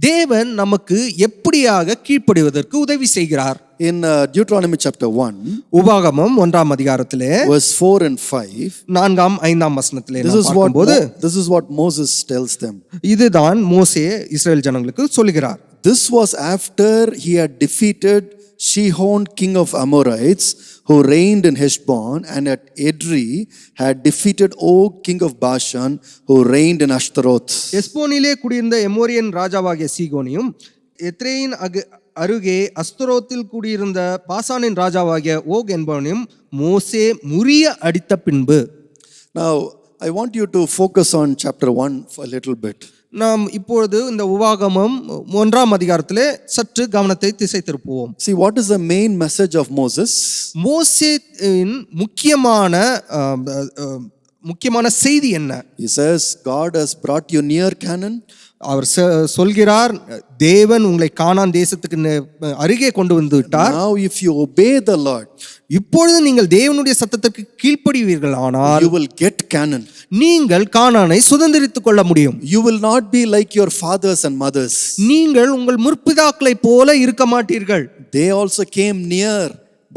தேவன் நமக்கு எப்படியாக கீழ்ப்படிவதற்கு உதவி செய்கிறார்? In Deuteronomy chapter 1, உபாகமம் 1ஆம் அதிகாரத்திலே verse 4 and 5, 4ஆம் 5ஆம் வசனத்திலே நாம் பார்க்கும்போது this is what Moses tells them. இதுதான் மோசே இஸ்ரவேல் ஜனங்களுக்கு சொல்கிறார். This was after he had defeated Sihon king of Amorites, who reigned in Heshbon, and at Edrei had defeated Og king of Bashan, who reigned in Ashtaroth. எஸ்போனிலே குடியிருந்த எமோரியன் ராஜாவாகிய சீகோனியும் எத்ரேயின் அருகே அஸ்தரோத்தில் கூடியிருந்த பாசானின் ராஜாவாகிய ஓக் என்பவனையும் மோசே முறிய அடித்த பின்பு. Now I want you to focus on chapter 1 for a little bit. நாம் இப்பொழுது இந்த உபாகமம் 1ஆம் அதிகாரத்திலே சற்று கவனத்தை திசை திருப்புவோம். See, what is the main message of Moses? மோசேயின் முக்கியமான செய்தி என்ன? He says, God has brought you near Canaan. அவர் சொல்கிறார், தேவன் உங்களை கானான் தேசத்துக்கு அருகே கொண்டு வந்து விட்டார். Now if you obey the Lord, இப்பொழுது நீங்கள் தேவனுடைய சத்தத்திற்கு கீழ்ப்படிவீர்கள் ஆனால் you will get Canaan. நீங்கள் கானானை சுதந்திரித்துக் கொள்ள முடியும். You will not be like your fathers and mothers. நீங்கள் உங்கள் முற்பிதாக்களை போல இருக்க மாட்டீர்கள். They also came near,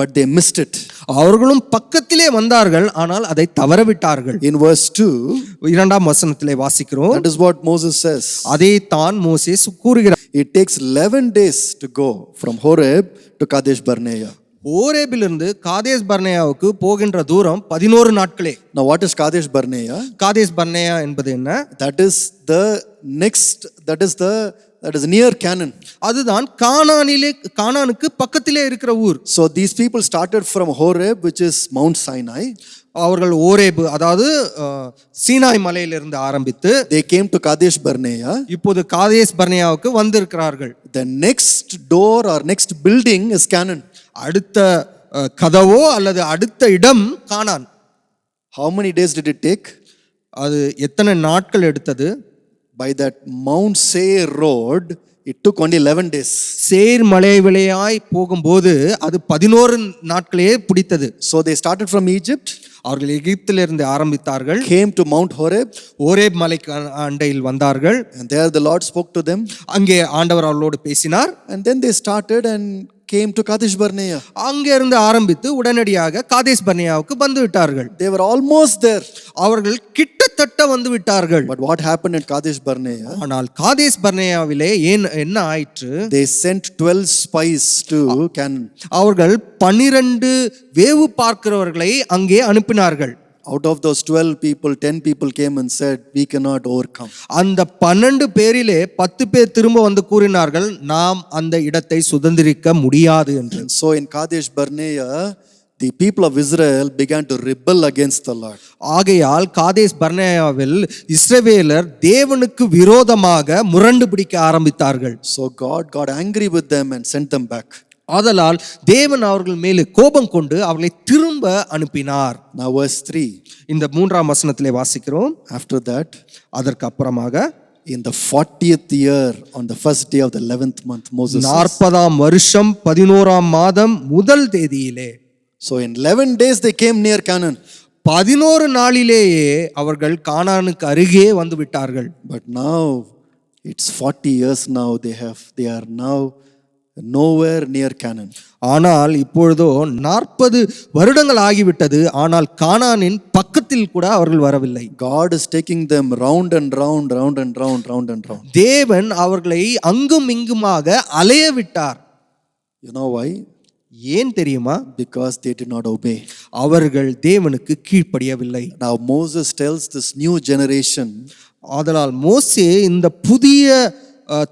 but they missed it. அவர்களும் பக்கத்திலே வந்தார்கள், ஆனால் அதை தவறவிட்டார்கள். In verse 2, 2ஆம் வசனத்திலே வாசிக்கிறோம். that is what Moses says. அதை தான் மோசே கூறுகிறார். It takes 11 days to go from Horeb to Kadesh Barnea. ஓரேபிலிருந்து Kadesh பர்னேயாவுக்கு போகின்ற தூரம் 11 நாட்களே. Now what is Kadesh Barnea? Kadesh பர்னேயா என்பது என்ன? That is the next, that is near Canaan. அதுதான் கானானுக்கு பக்கத்திலே இருக்கிற ஊர். So these people started from Horeb, which is Mount Sinai. அவர்கள் ஓரேபு, அதாவது சீனாய் மலையிலிருந்து ஆரம்பித்து they came to Kadesh Barnea. இப்போது காதேஸ் பர்னேயாவுக்கு வந்திருக்கிறார்கள். The next door or next building is Canaan. அடுத்த கதவோ அல்லது அடுத்த இடம் கானான். How many days did it take? அது எத்தனை நாட்கள் எடுத்தது? By that Mount Seir road, it took only 11 days. சேர் மலை வழியாய் போகும்போது அது 11 நாட்களே பிடித்தது. So they started from Egypt. அவர்கள் எகிப்திலிருந்து ஆரம்பித்தார்கள், came to Mount Horeb, Horeb மலைக்கு அண்டையில் வந்தார்கள். and there the Lord spoke to them. அங்கே ஆண்டவர் அவர்களோடு பேசினார். And then they started and came to Kadesh Barnea. அங்கே இருந்து ஆரம்பித்து உடனடியாக காதேஸ் பர்னேயாவுக்கு வந்து விட்டார்கள். They were almost there. அவர்கள் கிட்டத்தட்ட வந்து விட்டார்கள். But what happened at Kadesh Barnea? ஆனால் காதேஸ் பர்னேயாவிலே என்ன ஆயிற்று? They sent 12 spies to Canaan. அவர்கள் 12 வேவு பார்க்கிறவர்களை அங்கே அனுப்பினார்கள். Out of those 12 people, 10 people came and said, we cannot overcome. அந்த 12 பேரிலே 10 பேர் திரும்ப வந்து கூறினார்கள், நாம் அந்த இடத்தை சுதந்திரிக்க முடியாது என்று. And so in Kadesh Barnea, the people of Israel began to rebel against the Lord. ஆகையால் காதேஸ் பர்னேயாவில் இஸ்ரவேலர் தேவனுக்கு விரோதமாக முரண்டு பிடிக்க ஆரம்பித்தார்கள். So God got angry with them and sent them back. ஆதலால் தேவன் அவர்கள் மேலே கோபம் கொண்டு அவர்களை திரும்ப அனுப்பினார். Now verse 3. இந்த 3ஆம் வசனத்திலே வாசிக்கிறோம். After that, அதற்கு அப்புறமாக in the 40th year, on the first day of the 11th month, Moses says, 40ஆம் வருஷம் 11ஆம் மாதம் முதல் தேதியிலே, so in 11 days they came near Canaan. 11 நாளிலேயே அவர்கள் கானானுக்கு அருகே வந்து விட்டார்கள். But now it's 40 years now, they are now nowhere near Canaan. ஆனால் இப்பொழுதோ 40 வருடங்கள் ஆகிவிட்டது, ஆனால் கானானின் பக்கத்தில் கூட அவர்கள் வரவில்லை. God is taking them round and round, round and round, round and round. தேவன் அவர்களை அங்கும் இங்குமாக அலைய விட்டார். You know why? ஏன் தெரியுமா? Because they did not obey. அவர்கள் தேவனுக்கு கீழ்ப்படியவில்லை. Now Moses tells this new generation, ஆதலால் மோசே இந்த புதிய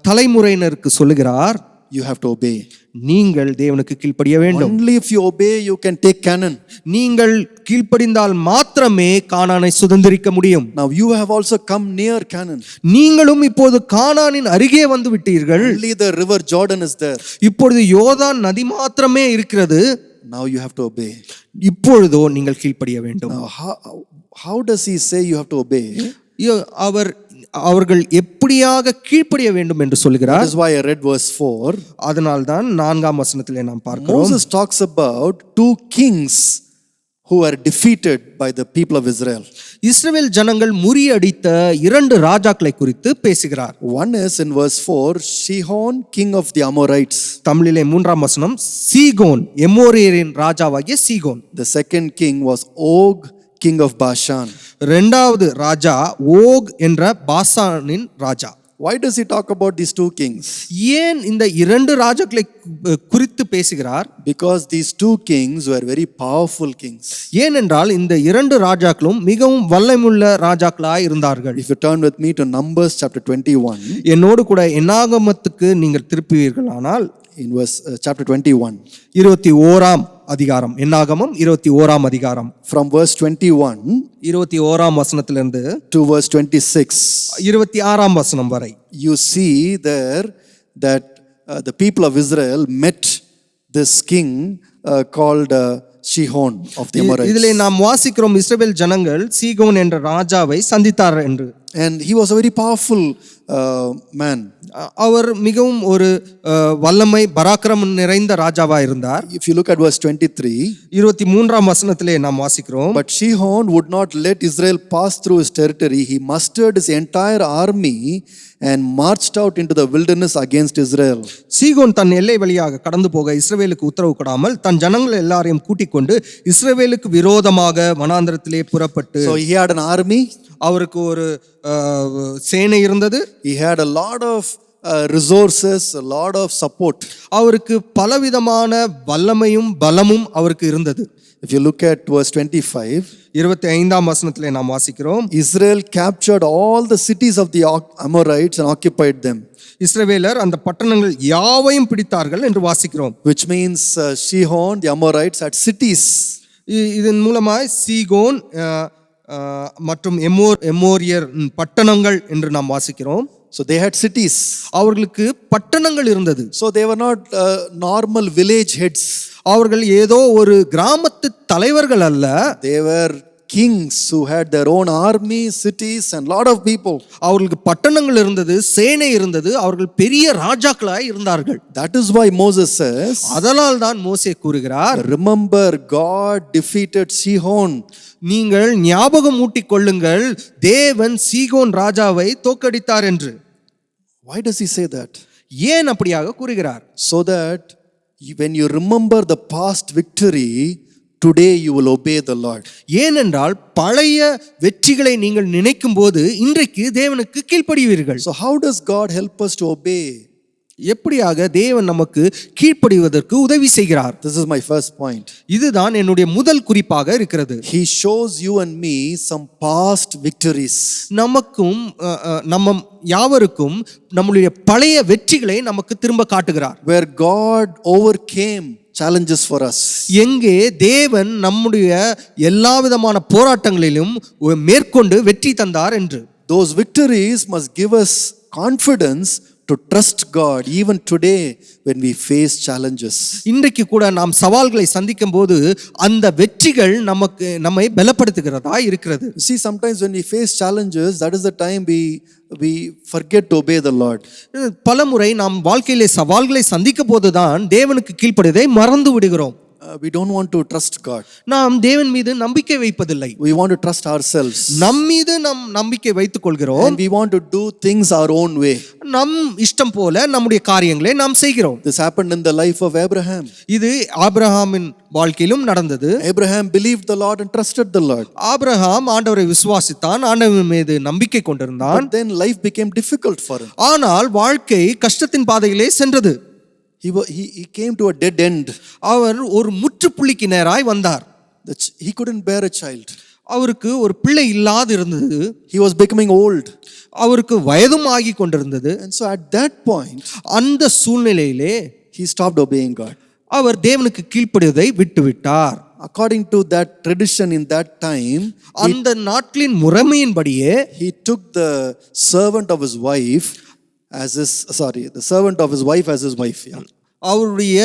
தலைமுறையினருக்கு சொல்லுகிறார், you have to obey. நீங்கள் தேவனுக்கு கீழ்ப்படிய வேண்டும். Only if you obey you can take Canaan. நீங்கள் கீழ்ப்படிந்தால் மாத்திரமே கானானை சுதந்திரிக்க முடியும். Now you have also come near Canaan. நீங்களும் இப்போது கானானின் அருகே வந்து விட்டீர்கள். Only the river Jordan is there. இப்பொழுது யோர்தான் நதி மாத்திரமே இருக்கிறது. Now you have to obey. இப்பொழுதோ நீங்கள் கீழ்ப்படிய வேண்டும். Now how does he say you have to obey? அவர்கள் எப்படியாக கீழ்ப்படிய வேண்டும் என்று சொல்கிறார். That is why I read verse 4. அதனால் தான் 4ஆம் வசனத்திலே நாம் பார்க்கிறோம். Moses talks about two kings who were defeated by the people of Israel. இஸ்ரவேல் ஜனங்கள் முறியடித்த 2 ராஜாக்களை குறித்து பேசுகிறார். One is in verse 4, Sihon, king of the Amorites. தமிழிலே 3ஆம் வசனம், சீகோன், எமோரியரின் ராஜாவாகிய சீகோன். The second king was Og, king of Bashan. இரண்டாவது ராஜா ஓக் என்ற பாசானின் ராஜா. Why does he talk about these two kings? ஏன் இந்த 2 ராஜாக்களை குறித்து பேசுகிறார்? Because these two kings were very powerful kings. ஏனென்றால் இந்த 2 ராஜாக்களும் மிகவும் வல்லமையுள்ள ராஜாக்களாய் இருந்தார்கள். If you turn with me to Numbers chapter 21. என்னோடு கூட என்னாகமத்துக்கு நீங்கள் திருப்புவீர்களானால் in verse chapter 21. 21ஆம் அதிகாரம், என்னாகமம் 21ஆம் அதிகாரம். From verse 21 21ஆம் வசனத்திலிருந்து to verse 26. 26ஆம் வசனம் வரை. You see there that the people of Israel met this king called Sihon of the Amorites. இதிலே நாம் வாசிக்கிறோம், இஸ்ரவேல் ஜனங்கள் சீகோன் என்ற ராஜாவை சந்தித்தார் என்று. And he was a very powerful man. அவர் மிகவும் ஒரு வல்லமை பராக்கிரமம் நிறைந்த ராஜாவா இருந்தார். If you look at verse 23, 23ஆம் வசனத்திலே நாம் வாசிக்கிறோம், but Sihon would not let Israel pass through his territory. He mustered his entire army and marched out into the wilderness against Israel. சீகோன் தன் எல்லை வழியாக கடந்து போக இஸ்ரவேலுக்கு உத்தரவு கொடாமல் தன் ஜனங்கள் எல்லாரையும் கூட்டிக் கொண்டு இஸ்ரவேலுக்கு விரோதமாக வனாந்தரத்திலே புறப்பட்டு. So he had an army. அவருக்கு ஒரு சேனை இருந்தது. He had a lot of resources, a lot of support. அவருக்கு பலவிதமான வல்லமையும் பலமும் அவருக்கு இருந்தது. If you look at verse 25, 25ஆம் வசனத்திலே நாம் வாசிக்கிறோம், Israel captured all the cities of the Amorites and occupied them. இஸ்ரவேலர் அந்த பட்டணங்கள் யாவையும் பிடித்தார்கள் என்று வாசிக்கிறோம். Which means Sihon, the Amorites had cities. இதன் மூலமாய் சீகோன் மற்றும் எமோரியர் பட்டணங்கள் என்று நாம் வாசிக்கிறோம். So they had cities. அவர்களுக்கு பட்டணங்கள் இருந்தது. So they were not normal village heads. அவர்கள் ஏதோ ஒரு கிராமத்து தலைவர்கள் அல்ல. They were kings who had their own army, cities, and lot of people. அவர்களுக்கு பட்டணங்கள் இருந்தது, சேனை இருந்தது, அவர்கள் பெரிய ராஜாக்களாய் இருந்தார்கள். That is why Moses says, அதனால் தான் மோசே கூறுகிறார், remember God defeated Sihon. நீங்கள் ஞாபகம் ஊட்டிக் கொள்ளுங்கள், தேவன் சீகோன் ராஜாவை தோற்கடித்தார் என்று. Why does he say that? ஏன் அப்படியாக கூறுகிறார்? So that when you remember the past victory, today you will obey the Lord. ஏனென்றால் பழைய வெற்றிகளை நீங்கள் நினைக்கும் போது இன்றைக்கு தேவனுக்கு கீழ்ப்படிவீர்கள். So how does God help us to obey? எப்படியாக தேவன் நமக்கு கீழ்ப்படிவதற்கு உதவி செய்கிறார்? This is my first point. இதுதான் என்னுடைய முதல் குறிப்பாக இருக்கிறது. He shows you and me some past victories. நமக்கும் நம்ம யாவருக்கும் நம்முடைய பழைய வெற்றிகளை நமக்கு திரும்ப காட்டுகிறார். Where God overcame challenges for us. எங்கே தேவன் நம்முடைய எல்லா விதமான போராட்டங்களிலும் மேற்கொண்டு வெற்றி தந்தார் என்று. Those victories must give us confidence to trust God even today when we face challenges. இன்றைக்கு கூட நாம் சவால்களை சந்திக்கும் போது அந்த வெற்றிகள் நம்மை பலப்படுத்துகிறதா இருக்கிறது. See, sometimes when we face challenges, that is the time we forget to obey the Lord. பலமுறை நாம் வாழ்க்கையிலே சவால்களை சந்திக்கும் போதுதான் தேவனுக்கு கீழ்ப்படிவதை மறந்து விடுகிறோம். We don't want to trust God. நாம் தேவன் மீது நம்பிக்கை வைப்பதில்லை. We want to trust ourselves. நம் மீது நாம் நம்பிக்கை வைத்துக் கொள்கிறோம். And we want to do things our own way. நம் இஷ்டம் போல நம்முடைய காரியங்களை நாம் செய்கிறோம். This happened in the life of Abraham. இது ஆபிரகாமின் வாழ்க்கையிலும் நடந்தது. Abraham believed the Lord and trusted the Lord. Abraham ஆண்டவரை விசுவாசித்தான், ஆண்டவர் மீது நம்பிக்கை கொண்டிருந்தான். But then life became difficult for him. ஆனால் வாழ்க்கை கஷ்டத்தின் பாதையிலே சென்றது. He came to a dead end. அவர் ஒரு முற்றுப்புள்ளிக்கு நேராய் வந்தார். He couldn't bear a child. அவருக்கு ஒரு பிள்ளை இல்லாது இருந்தது. He was becoming old. அவருக்கு வயதும் ஆகி கொண்டிருந்தது. And so at that point, அந்த சூழ்நிலையிலே he stopped obeying God. அவர் தேவனுக்கு கீழ்ப்படிவதை விட்டுவிட்டார். According to that tradition in that time, அந்த நாட்களின் முறைமையின்படியே he took the servant of his wife the servant of his wife as his wife. Yeah. அவருடைய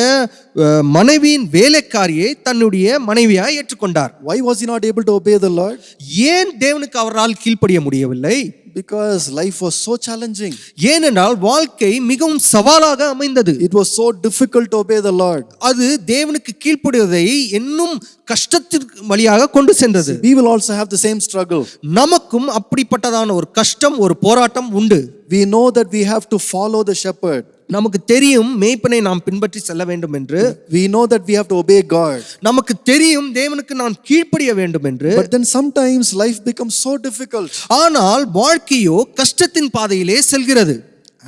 மனைவியின் வேலைக்காரியை தன்னுடைய மனைவியாய் ஏற்றுக்கொண்டார். Why was he not able to obey the Lord? ஏன் தேவனுக்கு அவரால் கீழ்ப்படிய முடியவில்லை? Because life was so challenging. ஏனென்றால் வாழ்க்கை மிகவும் சவாலாக அமைந்தது. It was so difficult to obey the Lord. அது தேவனுக்கு கீழ்ப்படிவதை இன்னும் கஷ்டத்திற்கு வழியாக கொண்டு சென்றது. We will also have the same struggle. நமக்கும் அப்படிப்பட்டதான ஒரு கஷ்டம், ஒரு போராட்டம் உண்டு. We know that we have to follow the shepherd. நமக்கு தெரியும் மேய்ப்பனை நாம் பின்பற்றி செல்ல வேண்டும் என்று. We know that we have to obey God. நமக்கு தெரியும் தேவனுக்கு நாம் கீழ்ப்படிய வேண்டும் என்று. But then sometimes life becomes so difficult. ஆனால் வாழ்க்கையோ கஷ்டத்தின் பாதையிலே செல்கிறது.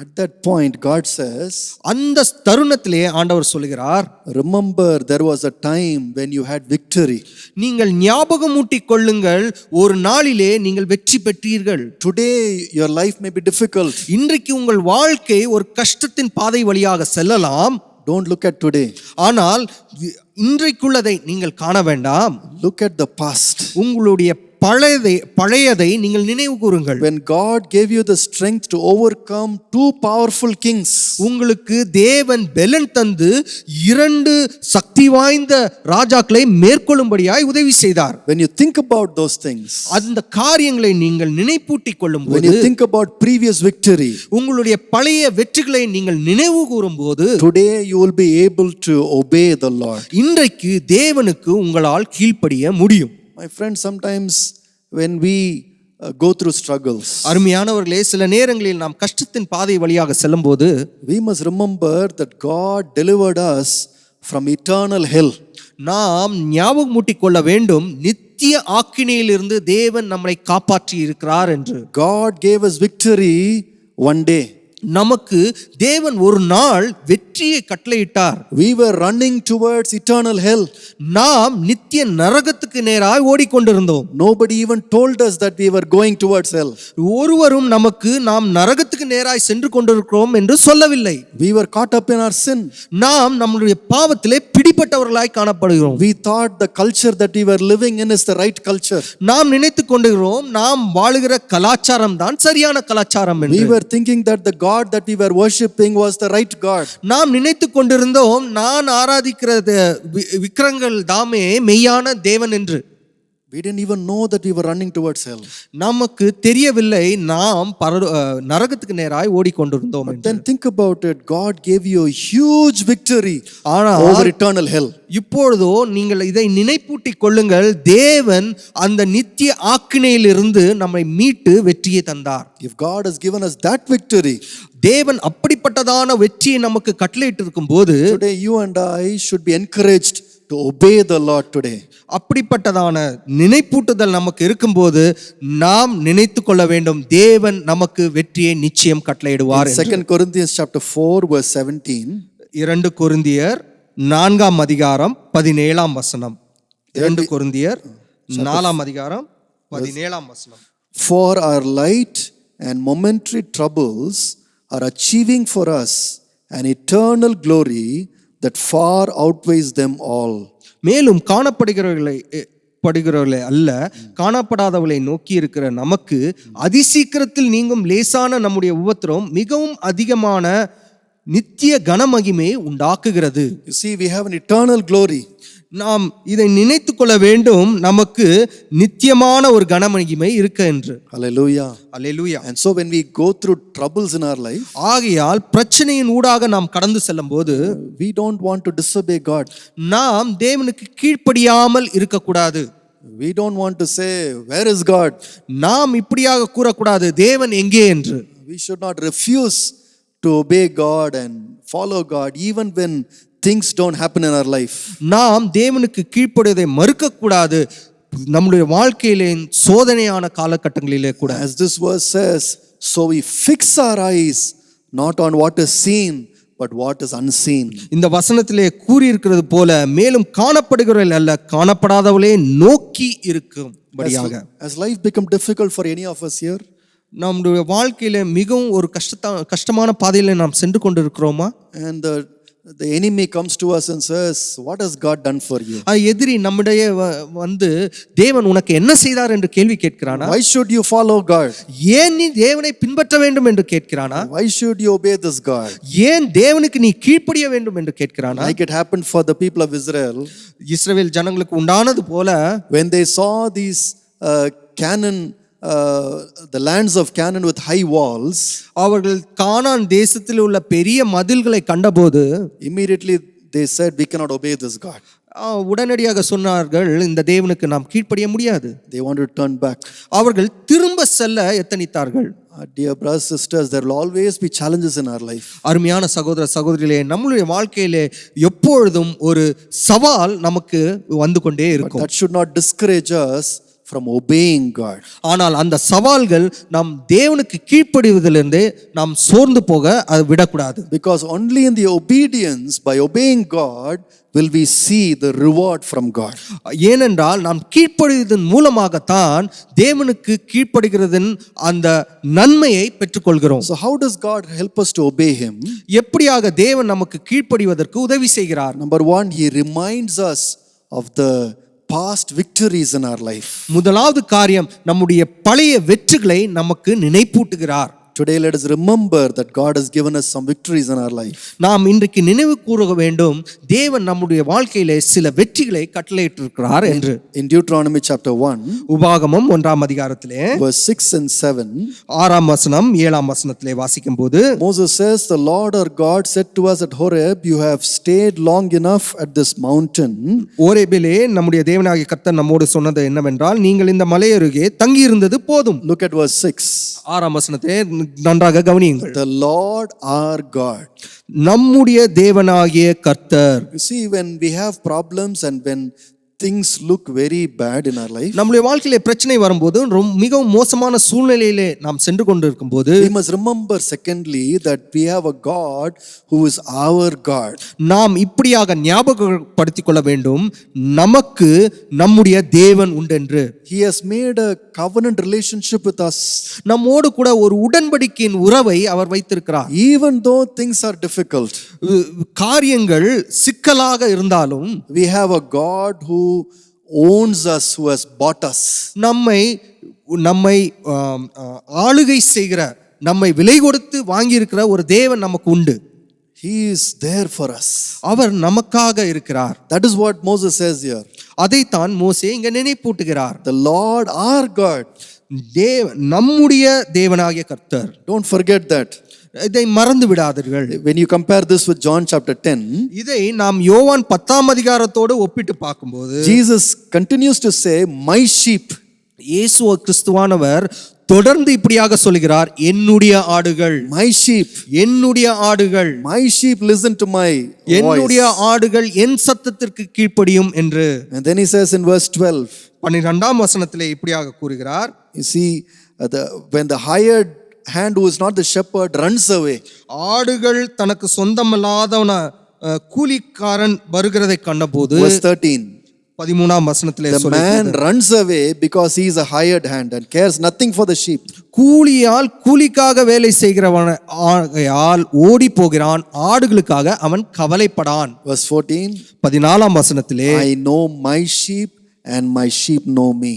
At that point, God says, அந்த தருணத்திலே ஆண்டவர் சொல்கிறார், remember there was a time when you had victory. நீங்கள் ஞாபகம் ஊட்டிக் கொள்ளுங்கள், ஒரு நாளிலே நீங்கள் வெற்றி பெற்றீர்கள். Today your life may be difficult. இன்றைக்கு உங்கள் வாழ்க்கை ஒரு கஷ்டத்தின் பாதை வழியாக செல்லலாம். Don't look at today. ஆனால் இன்றைக்குள்ளதை நீங்கள் காண வேண்டாம். Look at the past. உங்களுடைய பழையதை நீங்கள் நினைவு கூறுங்கள். When God gave you the strength to overcome two powerful kings, உங்களுக்கு தேவன் பெலன் தந்து இரண்டு சக்தி வாய்ந்த ராஜாக்களை மேற்கொள்ளும்படியாய் உதவி செய்தார். when you think about those things, அந்த காரியங்களை நீங்கள் நினைப்பூட்டிக் கொள்ளும்போது, when you think about previous victory, உங்களுடைய பழைய வெற்றிகளை நீங்கள் நினைவு கூறும்போது, today you will be able to obey the Lord. இன்றைக்கு தேவனுக்கு உங்களால் கீழ்ப்படிய முடியும். My friends, sometimes when we go through struggles, அருமையானவர்களே, சில நேரங்களில் நாம் கஷ்டத்தின் பாதை வழியாக செல்லும்போது we must remember that God delivered us from eternal hell. நாம் ஞாபகம் மூட்டிக் கொள்ள வேண்டும், நித்திய ஆக்கினையிலிருந்து தேவன் நம்மை காப்பாற்றி இருக்கிறார் என்று. God gave us victory one day. நமக்கு தேவன் ஒரு நாள் வெற்றியை கட்டளையிட்டார். We were running towards eternal hell. நாம் நித்திய நரகத்துக்கு நேராய் ஓடிக்கொண்டிருந்தோம். Nobody even told us that we were going towards hell. ஒருவரும் நமக்கு நாம் நரகத்துக்கு நேராய் சென்று கொண்டிருக்கிறோம் என்று சொல்லவில்லை. We were caught up in our sin. நாம் நம்முடைய பாவத்திலே பிடிபட்டவர்களாய் காணப்படுகிறோம். We thought the culture that we were living in is the right culture. நாம் நினைத்துக் கொண்டிருக்கிறோம் நாம் வாழுகிற கலாச்சாரம் தான் சரியான கலாச்சாரம் என்று. We were thinking that the God that we were worshipping was the right God. நாம் நினைத்துக் கொண்டிருந்தோம் நான் ஆராதிக்கிற விக்கிரங்கள் தாமே மெய்யான தேவன் என்று. We didn't even know that we were running towards hell. நமக்கு தெரியவில்லை நாம் நரகத்துக்கு நேராய் ஓடிக்கொண்டிருந்தோம். But then think about it. God gave you a huge victory ஆனால் over eternal hell. இப்பொழுதோ நீங்கள் இதை நினைப்பூட்டிக் கொள்ளுங்கள், தேவன் அந்த நித்திய ஆக்கினையிலிருந்து நம்மை மீட்டு வெற்றியை தந்தார். If God has given us that victory, தேவன் அப்படிப்பட்டதான வெற்றியை நமக்கு கட்டளையிட்டு இருக்கும் போது, today you and I should be encouraged to obey the Lord today. அப்படிப்பட்டதான நினைப்பூட்டுதல் நமக்கு இருக்கும்போது நாம் நினைத்து கொள்ள வேண்டும், தேவன் நமக்கு வெற்றியை நிச்சயம் கட்டளையிடுவார். 2 Corinthians chapter 4 verse 17. 2 கொரிந்தியர் 4ஆம் அதிகாரம் 17ஆம் வசனம். 2 கொரிந்தியர் 4ஆம் அதிகாரம் 17ஆம் வசனம். For our light and momentary troubles are achieving for us an eternal glory that far outweighs them all. மேலும் காணப்படுகிறவர்களை அல்ல, காணப்படாதவர்களை நோக்கி இருக்கிற நமக்கு அதிசீக்கிரத்தில் நீங்கும் லேசான நம்முடைய உபத்திரம் மிகவும் அதிகமான நித்திய கனமகிமை உண்டாக்குகிறது. You see, we have an eternal glory. நாம் இதை நினைத்து கொள்ள வேண்டும், நமக்கு நித்தியமான ஒரு கனமகிமை இருக்கு என்று. Hallelujah. Hallelujah. And so when we go through troubles in our life, ஆகையால் பிரச்சனையின் ஊடாக நாம் கடந்து செல்லும் போது we don't want to disobey God. நாம் தேவனுக்கு கீழ்ப்படியாமல் இருக்கக்கூடாது. We don't want to say, where is God? நாம் இப்படியாக கூறக்கூடாது, தேவன் எங்கே என்று. We should not refuse to obey God and follow God even when things don't happen in our life. நாம் தேவனுக்கு கீழ்ப்படிவதை மறுக்கக்கூடாது, நம்முடைய வாழ்க்கையிலே சோதனையான காலகட்டங்களிலே கூட. As this verse says, so we fix our eyes not on what is seen but what is unseen. இந்த வசனத்திலே கூறியிருக்கிறது போல, மேலும் காணப்படுகிறவர்கள் அல்ல, காணப்படாதவர்களே நோக்கி இருக்கும்படியாக. Has life become difficult for any of us here? நம்முடைய வாழ்க்கையில மிகவும் ஒரு கஷ்டமான பாதையில நாம் சென்று கொண்டிருக்கிறோமா? And the enemy comes to us and says, what has God done for you? எதிரி நம்முடைய வந்து தேவன் உனக்கு என்ன செய்தார் என்று கேள்வி கேட்கிறானா? Why should you follow God? ஏன் நீ தேவனை பின்பற்ற வேண்டும் என்று கேட்கிறானா? Why should you obey this God? ஏன் தேவனுக்கு நீ கீழ்ப்படிய வேண்டும் என்று கேட்கிறானா? Like it happened for the people of Israel. இஸ்ரவேல் ஜனங்களுக்கு உண்டானது போல, when they saw these Canaan, the lands of Canaan with high walls, அவர்கள் கானான் தேசத்தில் உள்ள பெரிய மதில்களை கண்டபோது immediately they said, we cannot obey this God. உடனடியாக சொன்னார்கள், இந்த தேவனுக்கு நாம் கீழ்ப்படிய முடியாது. They wanted to turn back. அவர்கள் திரும்ப செல்ல எத்தனித்தார்கள். Dear brothers, sisters, there will always be challenges in our life. அருமையான சகோதர சகோதரிகளே, நம்மளுடைய வாழ்க்கையிலே எப்பொழுதும் ஒரு சவால் நமக்கு வந்து கொண்டே இருக்கும். That should not discourage us from obeying God. ஆனால் அந்த சவால்கள் நாம் தேவனுக்கு கீழ்ப்படிவதிலிருந்து நாம் சோர்ந்து போக அது விடக்கூடாது. Because only in the obedience, by obeying God, will we see the reward from God. ஏனென்றால் நாம் கீழ்ப்படிவதன் மூலமாகத்தான் தேவனுக்கு கீழ்ப்படுகிறதன் அந்த நன்மையை பெற்றுக்கொள்கிறோம். So how does God help us to obey him? எப்படியாக தேவன் நமக்கு கீழ்ப்படிவதற்கு உதவி செய்கிறார்? Number one, he reminds us of the past victories in our life. முதலாவது காரியம், நம்முடைய பழைய வெற்றிகளை நமக்கு நினைப்பூட்டுகிறார். Today let us remember that God has given us some victories in our life. நாம் இன்றைக்கு நினைவு கூற வேண்டும், தேவன் நம்முடைய வாழ்க்கையிலே சில வெற்றிகளை கட்டளையிட்டிருக்கிறார் என்று. In Deuteronomy chapter 1, உபாகமம் 1ஆம் அதிகாரத்திலே verse 6 and 7, 6ஆம் வசனம் 7ஆம் வசனத்திலே வாசிக்கும்போது, Moses says, the Lord our God said to us at Horeb, you have stayed long enough at this mountain. ஓரேபிலே நம்முடைய தேவனாகிய கர்த்தர் நம்மோடு சொன்னது என்னவென்றால், நீங்கள் இந்த மலை அருகே தங்கி இருந்தது போதும். Look at verse 6. 6ஆம் வசனத்தை நன்றாக கவனியுங்கள். The Lord our God. நம்முடைய தேவனாகிய கர்த்தர். You see, when we have problems and when things look very bad in our life, நம்முடைய வாழ்க்கையிலே பிரச்சனை வரும்போது, மிகவும் மோசமான சூழ்நிலையிலே நாம் சென்று கொண்டிருக்கும் போது, we must remember secondly that we have a God who is our God. நாம் இப்படியாக ஞாபகப்படுத்திக் கொள்ள வேண்டும், நமக்கு நம்முடைய தேவன் உண்டென்று. He has made a covenant relationship with us. நம்மோடு கூட ஒரு உடன்படிக்கையின் உறவை அவர் வைத்திருக்கிறார். Even though things are difficult, காரியங்கள் சிக்கலாக இருந்தாலும், we have a God who owns us, who has bought us. நம்மை ஆளுகை செய்கிற, நம்மை விலை கொடுத்து வாங்கி இருக்கிற ஒரு தேவன் நமக்கு உண்டு. He is there for us. அவர் நமக்காக இருக்கிறார். That is what Moses says here. அதைத்தான் மோசே இங்க நினைப்பூட்டுகிறார். The Lord our God. நம்முடைய தேவனாகிய கர்த்தர். Don't forget that. இதை மறந்து விடாதீர்கள். When you compare this with John chapter 10, இதை நாம் யோவான் 10ஆம் அதிகாரத்தோடு ஒப்பிட்டு பார்க்கும்போது Jesus continues to say, my sheep. இயேசு கிறிஸ்துவானவர் தொடர்ந்து இப்படியாக சொல்கிறார், என்னுடைய ஆடுகள், my sheep, என்னுடைய ஆடுகள், my sheep listen to my voice. என்னுடைய ஆடுகள் என் சத்தத்திற்கு கீழ்ப்படியும் என்று. And then he says in verse 12, 12ஆம் வசனத்திலே இப்படியாக கூறுகிறார், you see, when the hired hand who is not the shepherd runs away, ஆடுகள் தனக்கு சொந்தமல்லாதவன கூலிக்காரன் வருகிறதை கண்டபோது, verse 13, 13ஆம் வசனத்திலே the man runs away because he is a hired hand and cares nothing for the sheep. கூலிக்காக வேலை செய்கிறவன் ஆகையால் ஓடி போகிறான், ஆடுகளுக்காக அவன் கவலைப்படான். Verse 14, 14ஆம் வசனத்திலே, I know my sheep and my sheep know me.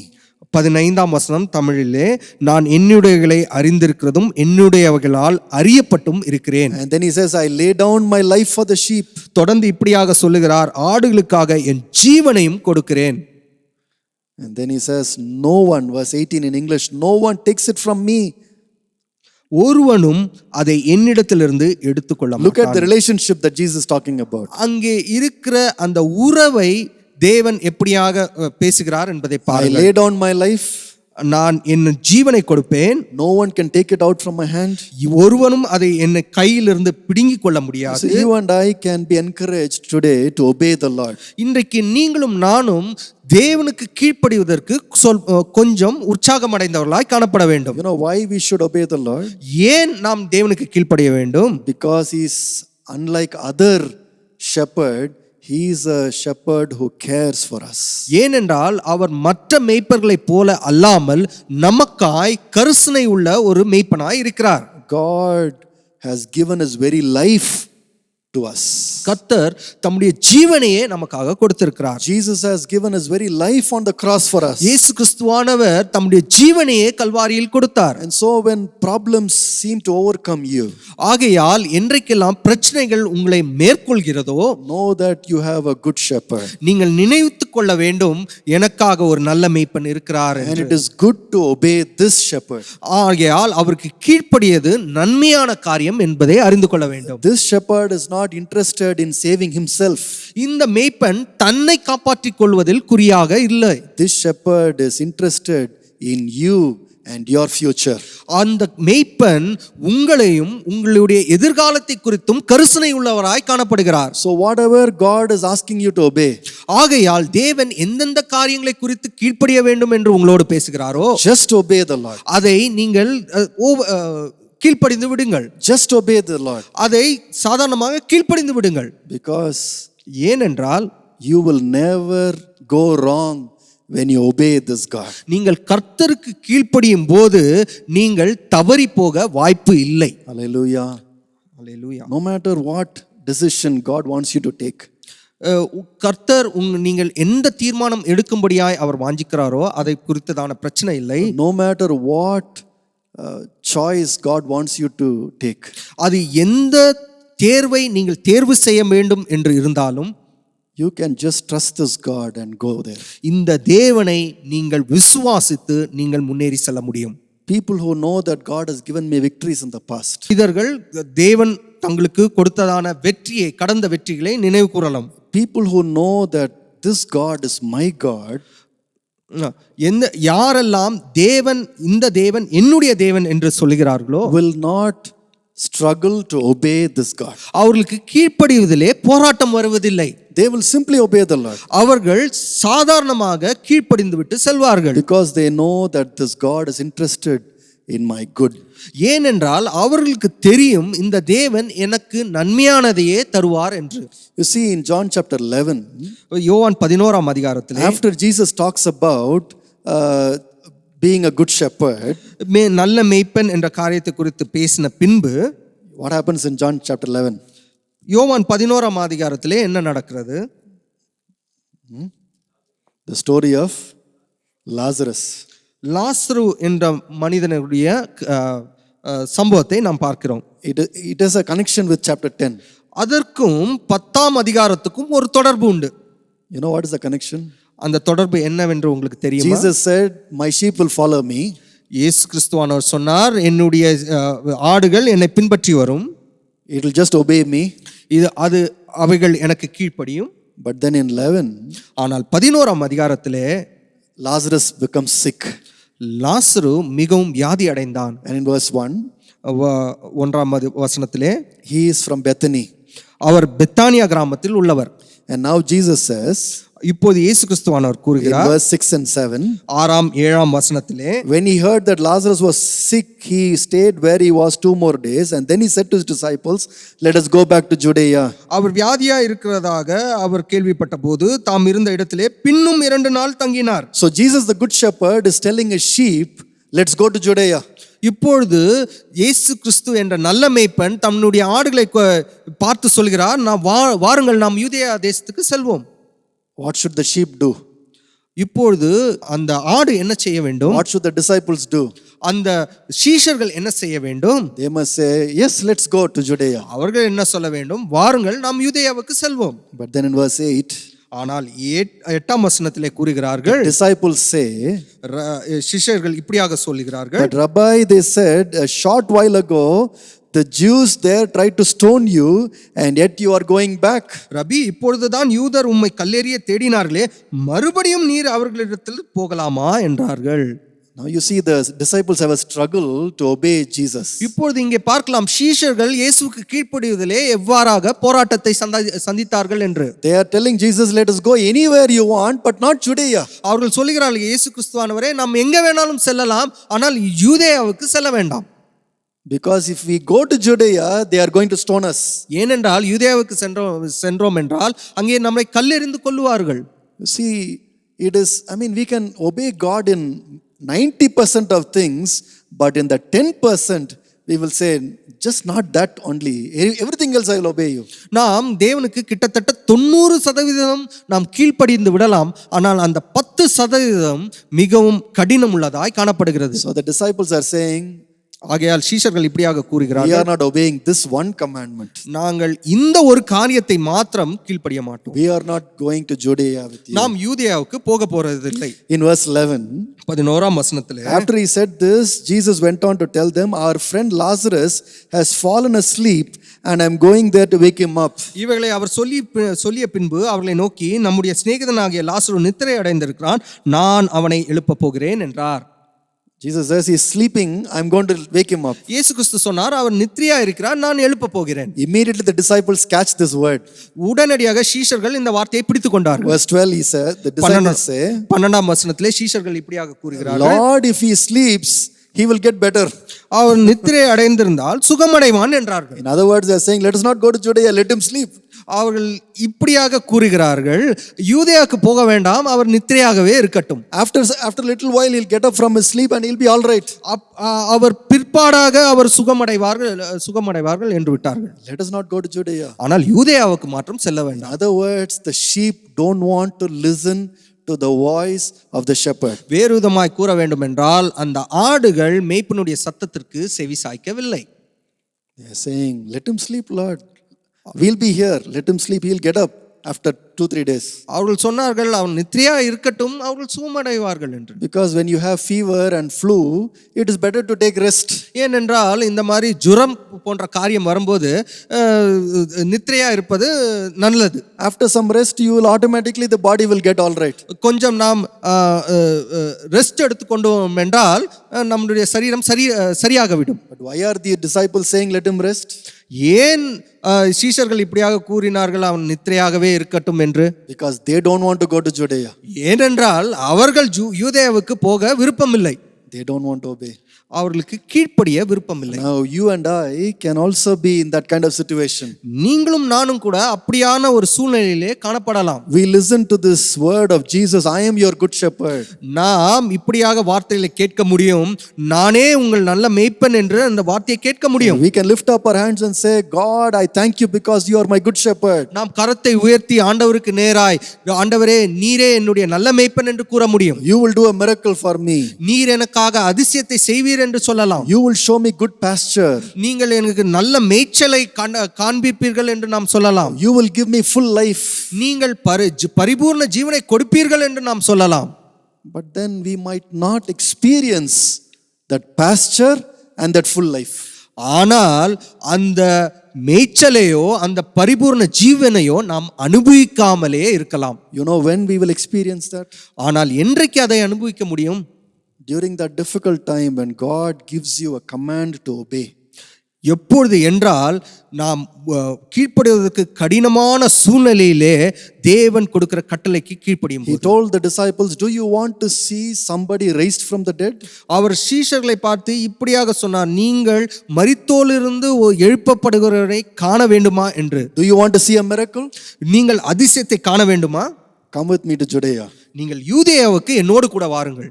15ஆம் வசனம் தமிழிலே, நான் என்னுடையவைகளை அறிந்திருக்கிறதும் என்னுடையவைகளால் அறியப்பட்டும் இருக்கிறேன். And then he says, I lay down my life for the sheep. தொடர்ந்து இப்படியாக சொல்லுகிறார், ஆடுகளுக்காக என் ஜீவனையும் கொடுக்கிறேன். And then he says, no one, verse 18 in English, no one takes it from me. ஒருவனும் அதை என்னிடத்திலிருந்து எடுத்துக்கொள்ள மாட்டான். Look at the relationship that Jesus is talking about. அங்கே இருக்கிற அந்த உறவை தேவன் எப்படியாக பேசுகிறார் என்பதை I பாருங்கள். lay down my life. நான் என் ஜீவனை கொடுப்பேன். No one can take it out from my hand. ஒருவனும் அதை என் கையிலிருந்து பிடுங்கிக் கொள்ள முடியாது. So you and I can be encouraged today to obey the Lord. இன்றைக்கு நீங்களும் நானும் தேவனுக்கு கீழ்ப்படிவதற்கு கொஞ்சம் உற்சாகம் அடைந்தவர்களாய் காணப்பட வேண்டும். You know why we should obey the Lord? ஏன் நாம் தேவனுக்கு கீழ்ப்படிய வேண்டும்? Because he is unlike other shepherd. He is a shepherd who cares for us. ஏனென்றால் அவர் மற்ற மேய்ப்பர்களைப் போல அல்லாமல் நமக்காய் கருணை உள்ள ஒரு மேய்ப்பனாய் இருக்கிறார். God has given his very life to us. கர்த்தர் தம்முடைய ஜீவனையே நமக்காக கொடுத்திருக்கிறார். Jesus has given his very life on the cross for us. இயேசு கிறிஸ்துவானவர் தம்முடைய ஜீவனையே கல்வாரியில் கொடுத்தார். And so when problems seem to overcome you, ஆகையால் என்றைக்கெல்லாம் பிரச்சனைகள் உங்களை மேற்கொள்கிறதோ, know that you have a good shepherd. நீங்கள் நினைத்துக் கொள்ள வேண்டும், எனக்காக ஒரு நல்ல மேய்ப்பன் இருக்கிறார் And என்று. it is good to obey this shepherd. ஆகையால் அவருக்கு கீழ்ப்படியது நன்மையான காரியம் என்பதை அறிந்து கொள்ள வேண்டும். This shepherd is not interested in saving himself. இந்த மேய்ப்பன் தன்னை காப்பாற்றிக் கொள்வதில் குறியாக இல்லை. This shepherd is interested in you and your future. அந்த மேய்ப்பன் உங்களையும் உங்களுடைய எதிர்காலத்தை குறித்தும் கருணை உள்ளவராய் காணப்படுகிறார். So whatever God is asking you to obey, ஆகையால் தேவன் எந்தெந்த காரியங்களை குறித்து கீழ்ப்படிய வேண்டும் என்று உங்களோடு பேசுகிறாரோ, just obey the Lord. அதை நீங்கள் கீழ்ப்படிந்து விடுங்கள். Just obey the Lord. அதை சாதாரணமாக கீழ்ப்படிந்து விடுங்கள். Because ஏனென்றால் you will never go wrong when you obey this God. நீங்கள் கர்த்தருக்கு கீழ்ப்படியும் போது நீங்கள் தவறி போக வாய்ப்பு இல்லை. Hallelujah. Hallelujah. No matter what decision God wants you to take, கர்த்தர் நீங்கள் எந்த தீர்மானம் எடுக்கும்படியாய் அவர் வாஞ்சிக்கிறாரோ அதை குறித்ததான பிரச்சனை இல்லை. no matter what choice God wants you to take, அது எந்த தேர்வை நீங்கள் தேர்வு செய்ய வேண்டும் என்று இருந்தாலும், you can just trust this God and go there. இந்த தேவனை நீங்கள் விசுவாசித்து நீங்கள் முன்னேறி செல்ல முடியும். People who know that God has given me victories in the past, இதர்கள் தேவன் தங்களுக்கு கொடுத்ததான வெற்றியை, கடந்த வெற்றிகளை நினைவு கூறலாம். people who know that this God is my God, யாரெல்லாம் இந்த தேவன் என்னுடைய தேவன் என்று சொல்லுகிறார்களோ, will not struggle to obey this God. அவர்களுக்கு கீழ்ப்படிவதிலே போராட்டம் வருவதில்லை. They will simply obey the Lord. அவர்கள் சாதாரணமாக கீழ்ப்படிந்து விட்டு செல்வார்கள். Because they know that this God is interested in my good. ஏனென்றால் அவர்களுக்கு தெரியும் இந்த தேவன் எனக்கு நன்மையானதையே தருவார் என்று. You see in John chapter 11, யோவான் 11ஆம் அதிகாரத்திலே, after Jesus talks about being a good shepherd, நல்ல மேய்ப்பன் என்ற காரியத்தை குறித்து பேசின பின்பு, what happens in John chapter 11? யோவான் 11ஆம் அதிகாரத்திலே என்ன நடக்கிறது? The story of Lazarus. லாசரு என்ற மனிதனுடைய சம்பவத்தை நாம் பார்க்கிறோம். It has a connection with chapter 10. அதற்கும் 10ஆம் அதிகாரத்துக்கும் ஒரு தொடர்பு உண்டு. You know what is the connection? அந்த தொடர்பு என்னவென்று உங்களுக்கு தெரியுமா? Jesus said, "My sheep will follow me." இயேசு கிறிஸ்துவானவர் சொன்னார், என்னுடைய ஆடுகள் என்னை பின்பற்றி வரும். It will just obey me. அது அவைகள் எனக்கு கீழ்ப்படியும். But then in 11, ஆனால் 11ஆம் அதிகாரத்திலே Lazarus becomes sick. லாசரு மிகவும் வியாதி அடைந்தான். And in verse 1, 1ஆம் வசனத்திலே he is from Bethany. அவர் பெத்தானியா கிராமத்தில் உள்ளவர். And now Jesus says, இப்போது இயேசு கிறிஸ்துவானவர் in கூறுகிறார், verse 6 and 7, 6ஆம் 7ஆம் வசனத்திலே, when he heard that Lazarus was sick, he stayed where he was 2 more days. And then he said to his disciples, "Let us go back to Judea." அவர் வியாதியா இருக்கிறதாக அவர் கேள்விப்பட்ட போது தாம் இருந்த இடத்திலே பின்னும் 2 நாள் தங்கினார். So Jesus, the good shepherd, is telling his sheep, "Let's go to Judea." இப்பொழுது இயேசு கிறிஸ்து என்ற நல்ல மேய்ப்பன் தன்னுடைய ஆடுகளை பார்த்து சொல்கிறார், வாருங்கள் நாம் யூதேயா தேசத்துக்கு செல்வோம். What should the sheep do? இப்பொழுது அந்த ஆடு என்ன செய்ய வேண்டும்? What should the disciples do? அந்த சீஷர்கள் என்ன செய்ய வேண்டும்? They must say, "Yes, let's go to Judea." அவர்கள் என்ன சொல்ல வேண்டும்? வாருங்கள் நாம் யூதேயாவுக்கு செல்வோம். But then in verse 8, ஆனால் 8ஆம் வசனத்திலே கூறுகிறார்கள், disciples say, சீஷர்கள் இப்படியாக சொல்லுகிறார்கள், "But Rabbi, they said a short while ago, the Jews there tried to stone you, and yet you are going back." ரபி, இப்பொழுதுதான் யூதர் உம்மை கல்லெறிய தேடினார்களே, மறுபடியும் நீர் அவர்களிடத்தில் போகலாமா என்றார்கள். Now you see the disciples have a struggle to obey Jesus. இப்பொழுது இங்கே பார்க்கலாம், சீஷர்கள் இயேசுவுக்கு கீழ்ப்படிவதிலே எவ்வாறாக போராட்டத்தை சந்தித்தார்கள் என்று. They are telling Jesus, "Let us go anywhere you want, but not Judea." அவர்கள் சொல்லுகிறார்கள், இயேசு கிறிஸ்துவானவரே, நாம் எங்க வேணாலும் செல்லலாம், ஆனால் யூதேயாவுக்கு செல்ல வேண்டாம். Because if we go to Judea, they are going to stone us. ஏனென்றால் யூதேயாவுக்கு சென்றோம் என்றால் அங்கே நம்மை கல்லெறிந்து கொல்லுவார்கள். You see, it is, we can obey God in 90% of things, but in the 10%, we will say, "Just not that only. Everything else I will obey you." நாம் தேவனுக்கு கிட்டத்தட்ட 90% நாம் கீழ்ப்படிந்து விடலாம், ஆனால் அந்த 10% மிகவும் கடினம் உள்ளதாய் காணப்படுகிறது. So the disciples are saying, ஆகையால் சீஷர்கள் இப்படியாக "We கூறுகிறார்கள், are not obeying this one commandment. நாங்கள் இந்த ஒரு காரியத்தை மாத்திரம் கீழ்ப்படிய மாட்டோம். We are not going to Judea with you." நாம் யூதேயாவுக்கு போக போறதில்லை. In verse 11, 11ஆம் வசனத்திலே, after he said this, Jesus went on to tell them, "Our friend Lazarus has fallen asleep, and I am going there to wake him up." இவைகளை அவர் சொல்லிய பின்பு அவர்களை நோக்கி, நம்முடைய சிநேகிதனாகிய லாசரு நித்திரை அடைந்திருக்கிறான், நான் அவனை எழுப்ப போகிறேன் என்றார். Jesus says he is sleeping, I am going to wake him up. இயேசு கிறிஸ்து சொன்னார், அவர் நித்திரையா இருக்கிறார், நான் எழுப்ப போகிறேன். Immediately the disciples catch this word. உடனடியாக சீஷர்கள் இந்த வார்த்தையை பிடித்துக் கொண்டார்கள். Verse 12 he said, the disciples say, 12ஆம் வசனத்திலே சீஷர்கள் இப்படியாக கூறுகிறார்கள், "Lord, if he sleeps, he will get better." அவர் நித்திரை அடைந்திருந்தால் சுகமடைவான் என்றார்கள். In other words, they are saying, "Let us not go to Judea, let him sleep." அவர்கள் இப்படியாக கூறுகிறார்கள், யூதேயாவுக்கு போக வேண்டாம், அவர் நித்திரையாகவே இருக்கட்டும். After little while he'll get up from his sleep and he'll be all right. அவர் பிற்பாடாக அவர் சுகமடைவார்கள் என்று விட்டார்கள். Let us not go to Judea. ஆனால் யூதேயாவுக்கு மாற்றம் செல்ல In வேண்டாம். other words, the sheep don't want to listen to the voice of the shepherd. வேறு விதமாய் கூற வேண்டும் என்றால், அந்த ஆடுகள் மேய்ப்பனுடைய சத்தத்திற்கு செவி சாய்க்கவில்லை. They are saying, "Let him sleep, Lord. We'll be here. Let him sleep. He'll get up after 2-3 days." அவர்கள் சொன்னார்கள், அவன் நித்திரையா இருக்கட்டும், அவர்கள் சுகமடைவார்கள் என்று. Because when you have fever and flu, it is better to take rest. ஏனென்றால் இந்த மாதிரி ஜுரம் போன்ற காரியம் வரும்போது நித்திரையா இருப்பது நல்லது. After some rest, you will automatically, the body will get all right. கொஞ்சம் நாம் ரெஸ்ட் எடுத்துக்கொண்டோம் என்றால் நம்முடைய சரீரம் சரியாகவிடும். But why are the disciples saying, "Let him rest"? ஏன் சீஷர்கள் இப்படியாக கூறினார்கள், அவன் நித்திரையாகவே இருக்கட்டும் என்று? Because they don't want to go to Judea. ஏனென்றால் அவர்கள் யூதேயாவுக்கு போக விருப்பமில்லை. They don't want to obey. அவர்களுக்கு கீழ்ப்படிய விருப்பமில்லை. Now you and I can also be in that kind of situation. நீங்களும் நானும் கூட அப்படியான ஒரு சூழ்நிலையிலே காணப்படலாம். We listen to this word of Jesus, "I am your good shepherd." நாம் இப்படியாக வார்த்தைகளை கேட்க முடியும், நானே உங்கள் நல்ல மேய்ப்பன் என்று அந்த வார்த்தையை கேட்க முடியும். We can lift up our hands and say, "God, I thank you because you are my good shepherd." நாம் கரத்தை உயர்த்தி ஆண்டவருக்கு நேராய், ஆண்டவரே நீரே என்னுடைய நல்ல மேய்ப்பன் என்று கூற முடியும். You will do a miracle for me. நீர் எனக்கு எனக்காக அதிசயத்தை செய்வீர் என்று சொல்லலாம். You will show me good pasture. நீங்கள் எனக்கு நல்ல மேய்ச்சலை காண்பிப்பீர்கள் என்று நாம் சொல்லலாம். You will give me full life. நீங்கள் பரிபூர்ண ஜீவனை கொடுப்பீர்கள் என்று நாம் சொல்லலாம். But then we might not experience that pasture and that full life. ஆனால் அந்த மேய்ச்சலையோ அந்த பரிபூர்ண ஜீவனையோ நாம் அனுபவிக்காமலே இருக்கலாம். You know when we will experience that? ஆனால் என்றைக்கு அதை அனுபவிக்க முடியும்? During that difficult time when God gives you a command to obey. எப்பொழுது என்றால் நாம் கீழ்ப்படிவதற்கு கடினமான சூழ்நிலையிலே தேவன் கொடுக்கிற கட்டளைக்கு கீழ்ப்படியும். He told the disciples, do you want to see somebody raised from the dead? அவர் சீஷர்களை பார்த்து இப்படியாக சொன்னார், நீங்கள் மரித்தோரிலிருந்து எழுப்பப்படுகிறவரை காண வேண்டுமா என்று. Do you want to see a miracle? நீங்கள் அதிசயத்தை காண வேண்டுமா? Come with me to Judea. நீங்கள் யூதேயாவுக்கு என்னோடு கூட வாருங்கள்.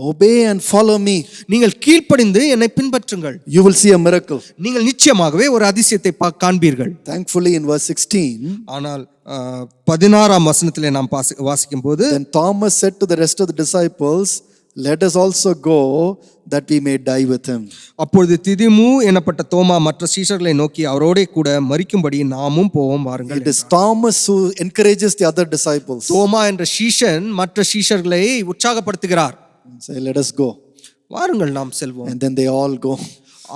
Obey and follow me. நீங்கள் கீழ்ப்படிந்து என்னை பின்பற்றுங்கள். You will see a miracle. நீங்கள் நிச்சயமாகவே ஒரு அதிசயத்தை காண்பீர்கள். Thankfully in verse 16. ஆனால் 16ஆம் வசனத்திலே நாம் வாசிக்கும் போது, Then Thomas said to the rest of the disciples, let us also go that we may die with him. அப்பொழுது திதிமு எனப்பட்ட தோமா மற்ற சீஷர்களை நோக்கி அவரோடே கூட மரிக்கும்படி நாமும் போவோம் வாருங்கள். It is Thomas who encourages the other disciples. தோமா என்ற சீஷன் மற்ற சீஷர்களை உற்சாகப்படுத்துகிறார். Say, let us go. வாருங்கள் நாம் செல்வோம். And then they all go.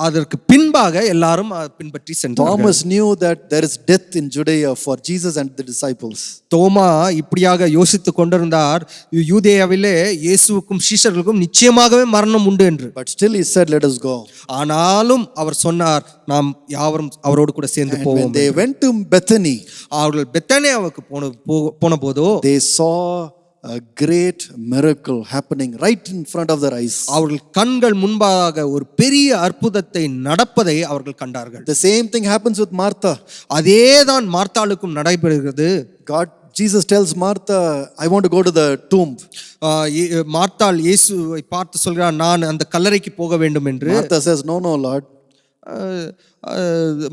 அதற்கு பின்பாக எல்லாரும் பின்பற்றி சென்றார்கள். Thomas knew that there is death in Judea for Jesus and the disciples. தோமா இப்படியாக யோசித்துக் கொண்டிருந்தார், யூதேயாவிலே இயேசுவுக்கும் சீஷர்களுக்கும் நிச்சயமாகவே மரணம் உண்டு என்று. But still he said, let us go. ஆனாலும் அவர் சொன்னார், நாம் யாவரும் அவரோடு கூட சேர்ந்து And போவோம். when they went to Bethany, அவர்கள் பெத்தானியாவுக்கு போன போதோ they saw a great miracle happening right in front of their eyes. அவர்கள் கண்கள் முன்பாக ஒரு பெரிய அற்புதத்தை நடப்பதை அவர்கள் கண்டார்கள். The same thing happens with Martha. அதேதான் மார்த்தாளுக்கும் நடைபெறுகிறது. Jesus tells Martha, I want to go to the tomb. மார்த்தாள் இயேசுவை பார்த்து சொல்கிறார், நான் அந்த கல்லறைக்கு போக வேண்டும் என்று. Martha says, no, Lord.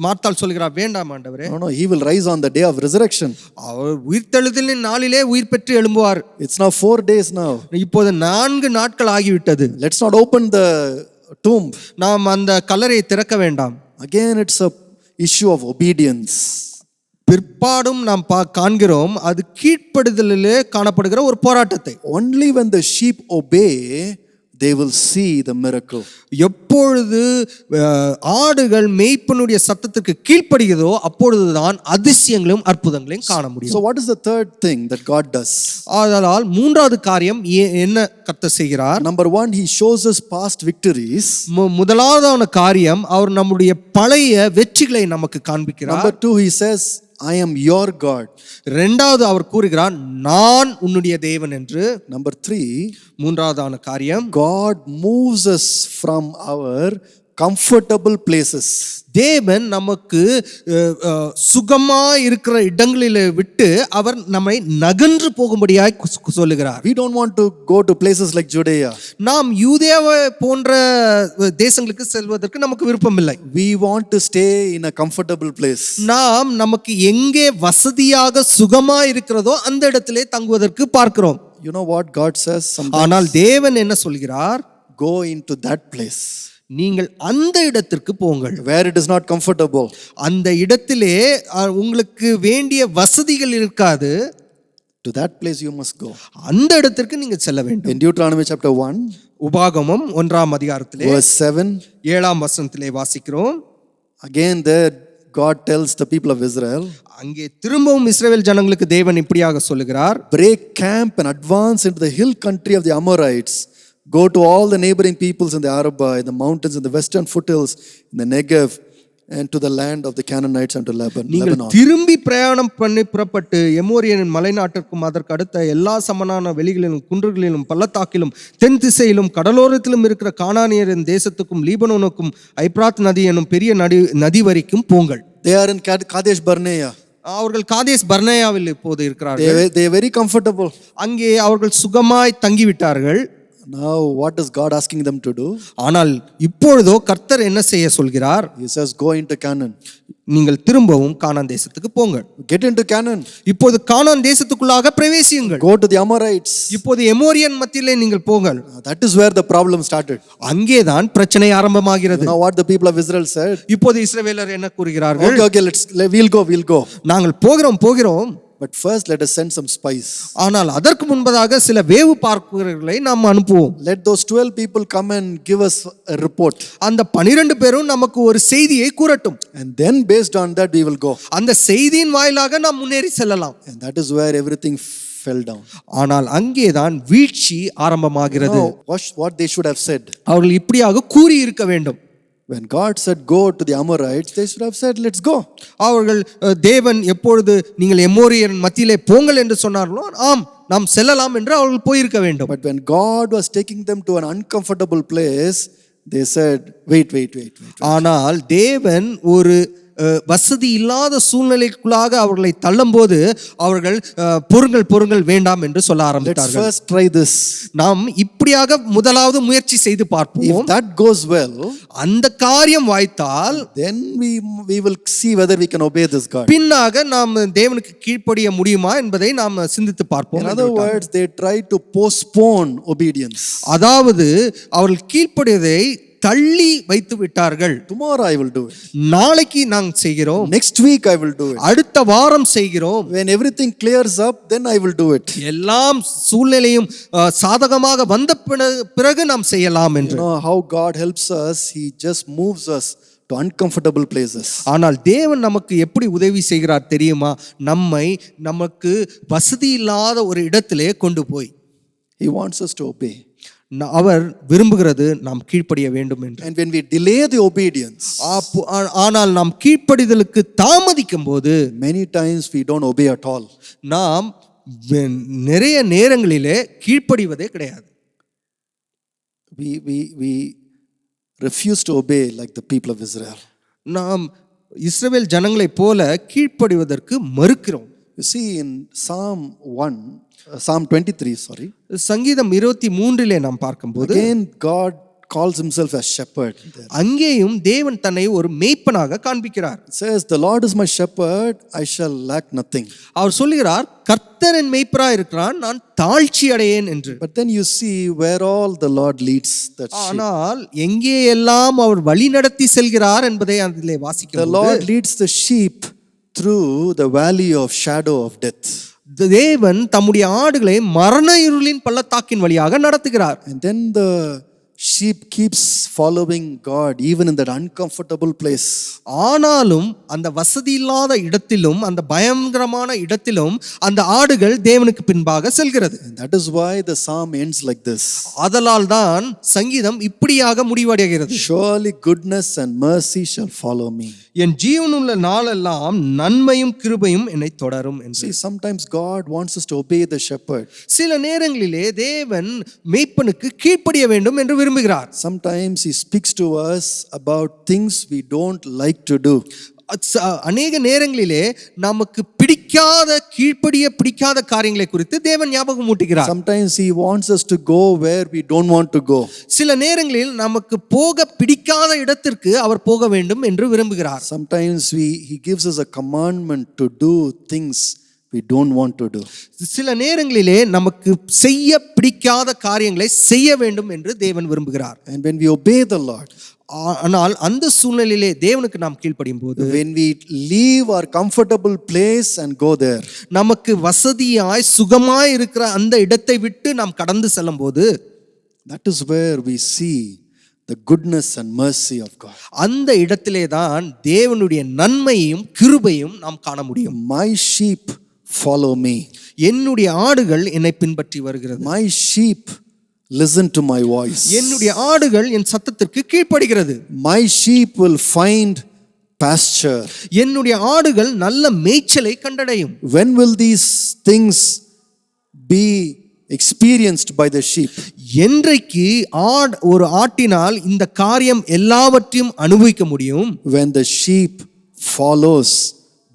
மார்த்தாள் சொல்கிறார், வேண்டாம் ஆண்டவரே. No, he will rise on the day of resurrection. அவர் உயிர்த்தெழுதலின் நாளிலே உயிர் பெற்று எழும்புவார். It's now 4 days now. இப்போது 4 நாட்கள் ஆகிவிட்டது. Let's not open the tomb. நாம் அந்த கல்லறையை திறக்க வேண்டாம். Again it's a issue of obedience. பிற்பாடும் நாம் காண்கிறோம், அது கீழ்ப்படுதலிலே காணப்படுகிற ஒரு போராட்டத்தை. Only when the sheep obey they will see the miracle. எப்பொழுது ஆடுகள் மேய்ப்பனுடைய சத்தத்துக்கு கீழ்ப்படுகிறதோ அப்பொழுதுதான் அதிசயங்களும் அற்புதங்களையும் காண முடியும். So what is the third thing that God does? அதனால் மூன்றாவது காரியம் என்ன கர்த்தர் செய்கிறார்? Number 1, he shows us past victories. முதலாவதான காரியம், அவர் நம்முடைய பழைய வெற்றிகளை நமக்கு காண்பிக்கிறார். Number 2, he says, I am your God. இரண்டாவது அவர் கூறுகிறார், நான் உன்னுடைய தேவன் என்று. Number 3, மூன்றாவதான காரியம், God moves us from our comfortable places. தேவன் நமக்கு சுகமா இருக்கிற இடங்களிலே விட்டு அவர் நம்மை நகன்று போகும்படியாய் சொல்லுகிறார். We don't want to go to places like Judea. நாம் யூதேயா போன்ற தேசங்களுக்கு செல்வதற்கு நமக்கு விருப்பம் இல்லை. We want to stay in a comfortable place. நாம் நமக்கு எங்கே வசதியாக சுகமா இருக்கிறதோ அந்த இடத்திலே தங்குவதற்கு பார்க்கிறோம். You know what God says sometimes? ஆனால் தேவன் என்ன சொல்கிறார்? Go into that place. நீங்கள் அந்த இடத்திற்கு போங்கள். Where it is not comfortable. அந்த இடத்திலே உங்களுக்கு வேண்டிய வசதிகள் இருக்காது. To that place you must go. அந்த இடத்திற்கு நீங்க செல்ல வேண்டும். In Deuteronomy chapter 1, உபாகமம் 1ஆம் அதிகாரத்திலே verse 7, 7ஆம் வசனத்திலே வாசிக்கிறோம். again there God tells the people of Israel, அங்கே திரும்பவும் இஸ்ரவேல் ஜனங்களுக்கு தேவன் இப்படியாக சொல்லுகிறார், break camp and advance into the hill country of the Amorites. Go to all the neighboring peoples in the Arabah, in the mountains, in the western foothills, in the Negev, and to the land of the Canaanites and to Lebanon. நீங்கள் திரும்பி பிரயாணம் பண்ணி புறப்பட்டு எமோரியனின் மலைநாட்டிற்கும் அதற்கு அடுத்த எல்லா சமனான வெளிகளிலும் குன்றுகளிலும் பள்ளத்தாக்கிலும் தென் திசையிலும் கடலோரத்திலும் இருக்கிற கானானியரின் தேசத்துக்கும் லீபனோனுக்கும் ஐப்ராத் நதி எனும் பெரிய நதி வரைக்கும் போங்கள். They are in Kadesh Barnea. அவர்கள் காதேஸ் பர்னேயாவில் இப்போது இருக்கிறார்கள். They are very comfortable. அங்கே அவர்கள் சுகமாய் தங்கிவிட்டார்கள். Now, what is God asking them to do? ஆனால் இப்பொழுதோ கர்த்தர் என்ன செய்ய சொல்கிறார்? He says, go into Canaan. நீங்கள் திரும்பவும் கானான் தேசத்துக்கு போங்கள். Get into Canaan. இப்போது கானான் தேசத்துக்குள்ளாக பிரவேசியுங்கள். Go to the Amorites. இப்போது எமோரியன் மத்தியிலே நீங்கள் போங்கள். That is where the problem started. அங்கேதான் பிரச்சனை ஆரம்பமாகிறது. Now what the people of Israel said? இப்போது இஸ்ரவேலர் என்ன கூறுகிறார்கள்? Okay, we'll go. நாங்கள் போகிறோம். But first let us send some spies. ஆனால் அதற்கு முன்பதாக சில வேவு பார்க்கிறவர்களை நாம் அனுப்புவோம். Let those 12 people come and give us a report. அந்த 12 பேரும் நமக்கு ஒரு செய்தியை கூறட்டும். And then based on that we will go. அந்த செய்தியின் வாயிலாக நாம் முன்னேறி செல்லலாம். And that is where everything fell down. ஆனால் அங்கேதான் வீழ்ச்சி ஆரம்பமாகிறது. What they should have said. அவர்கள் இப்படியாக கூறி இருக்க வேண்டும். When God said go to the Amorites, they should have said let's go. அவர்கள் தேவன் எப்பொழுது நீங்கள் எமோரியன் மத்தியிலே போங்கள் என்று சொன்னார்களோ ஆம் நாம் செல்லலாம் என்று அவர்கள் போயிருக்க வேண்டும். But when God was taking them to an uncomfortable place, they said wait. ஆனால் தேவன் ஒரு வசதி இல்லாத சூழ்நிலைக்குள்ளாக அவர்களை தள்ளும்போது அவர்கள் பொறுங்கள் வேண்டாம் என்று சொல்ல ஆரம்பித்தார்கள். Let's first try this. நாம் இப்படியாக முதலாவது முயற்சி செய்து பார்ப்போம். If that goes well, அந்த காரியம் வாய்த்தால் then we will see whether we can obey this God. பின்னாக நாம் தேவனுக்கு கீழ்ப்படிய முடியுமா என்பதை நாம் சிந்தித்து பார்ப்போம். In other words, they tried to postpone obedience. அதாவது அவர்கள் கீழ்ப்படியதை தள்ளி வைத்து விட்டார்கள். Tomorrow I will do it. நாளைக்கு நாங்கள் செய்கிறோம். Next week I will do it. அடுத்த வாரம் செய்கிறோம். When everything clears up, then I will do it. எல்லாம் சூழ்நிலையும் சாதகமாக வந்த பிறகு நாம் செய்யலாம் என்று. You know how God helps us? He just moves us to uncomfortable places. ஆனால் தேவன் நமக்கு எப்படி உதவி செய்கிறார் தெரியுமா? நமக்கு வசதி இல்லாத ஒரு இடத்திலே கொண்டு போய் He wants us to obey. அவர் விரும்புகிறது நாம் கீழ்ப்படிய வேண்டும் என்று. And when we delay the obedience, ஆனால் நாம் கீழ்ப்படிதலுக்கு தாமதிக்கும் போது many times we don't obey at all. நாம் நிறைய நேரங்களிலே கீழ்ப்படிவதே கிடையாது. We refuse to obey like the people of Israel. நாம் இஸ்ரவேல் ஜனங்களைப் போல கீழ்ப்படிவதற்கு மறுக்கிறோம். You see in Psalm 23, sorry. சங்கீதம் 23 நாம் பார்க்கும்போது again God calls himself as shepherd. அங்கேயும் தேவன் தன்னை ஒரு மேய்ப்பனாக காண்பிக்கிறார். It says the Lord is my shepherd, I shall lack nothing. அவர் சொல்கிறார் கர்த்தர் என் மேய்ப்பராய் இருக்கிறார், நான் தாழ்ச்சி அடையேன் என்று. But then you see where all the Lord leads that sheep. ஆனால் எங்கே எல்லாம் அவர் வழி நடத்தி செல்கிறார் என்பதை அதிலே வாசிக்கிறோம். The Lord leads the sheep through the valley of shadow of death. தேவன் தம்முடைய ஆடுகளை மரண இருளின் பள்ளத்தாக்கின் வழியாக நடத்துகிறார். And then the sheep keeps following God even in that uncomfortable place. ஆனாலும் அந்த வசதி இல்லாத இடத்திலும் அந்த பயங்கரமான இடத்திலும் அந்த ஆடுகள் தேவனுக்கு பின்பாக செல்கிறது. And that is why the psalm ends like this. அதனால் தான் சங்கீதம் இப்படியாக முடிவடைகிறது. Surely goodness and mercy shall follow me. என் ஜீவனுள்ள நாளெல்லாம் நன்மையும் கிருபையும் என்னை தொடரும் என்று. See, sometimes God wants us to obey the shepherd. சில நேரங்களிலே தேவன் மேய்ப்பனுக்கு கீழ்ப்படிய வேண்டும் என்று விரும்புகிறார். Sometimes he speaks to us about things we don't like to do. அநேக நேரங்களிலே நமக்கு பிடிக்காத காரியங்களை குறித்து தேவன் ஞாபகம் ஊட்டுகிறார். Sometimes he wants us to go where we don't want to go. சில நேரங்களில் நமக்கு போக பிடிக்காத இடத்திற்கு அவர் போக வேண்டும் என்று விரும்புகிறார். Sometimes he gives us a commandment to do things we don't want to do. சில நேரங்களிலே நமக்கு செய்ய பிடிக்காத காரியங்களை செய்ய வேண்டும் என்று தேவன் விரும்புகிறார். And when we obey the Lord, ஆனால் அந்த சூழ்நிலையிலே தேவனுக்கு நாம் கீழ்ப்படியும் போது, when we leave our comfortable place and go there, நமக்கு வசதியாய் சுகமாய் இருக்கிற அந்த இடத்தை விட்டு நாம் கடந்து செல்லும் போது, that is where we see the goodness and mercy of God. அந்த இடத்திலே தான் தேவனுடைய நன்மையும் கிருபையும் நாம் காண முடியும். My sheep follow me. என்னுடைய ஆடுகள் என்னை பின்பற்றி வருகிறது. My sheep listen to my voice. என்னுடைய ஆடுகள் என் சத்தத்திற்கு கீழ்ப்படுகிறது. My sheep will find pasture. என்னுடைய ஆடுகள் நல்ல மேய்ச்சலை கண்டடையும். When will these things be experienced by the sheep? என்றைக்கு ஒரு ஆட்டினால் இந்த காரியம் எல்லாவற்றையும் அனுபவிக்க முடியும்? When the sheep follows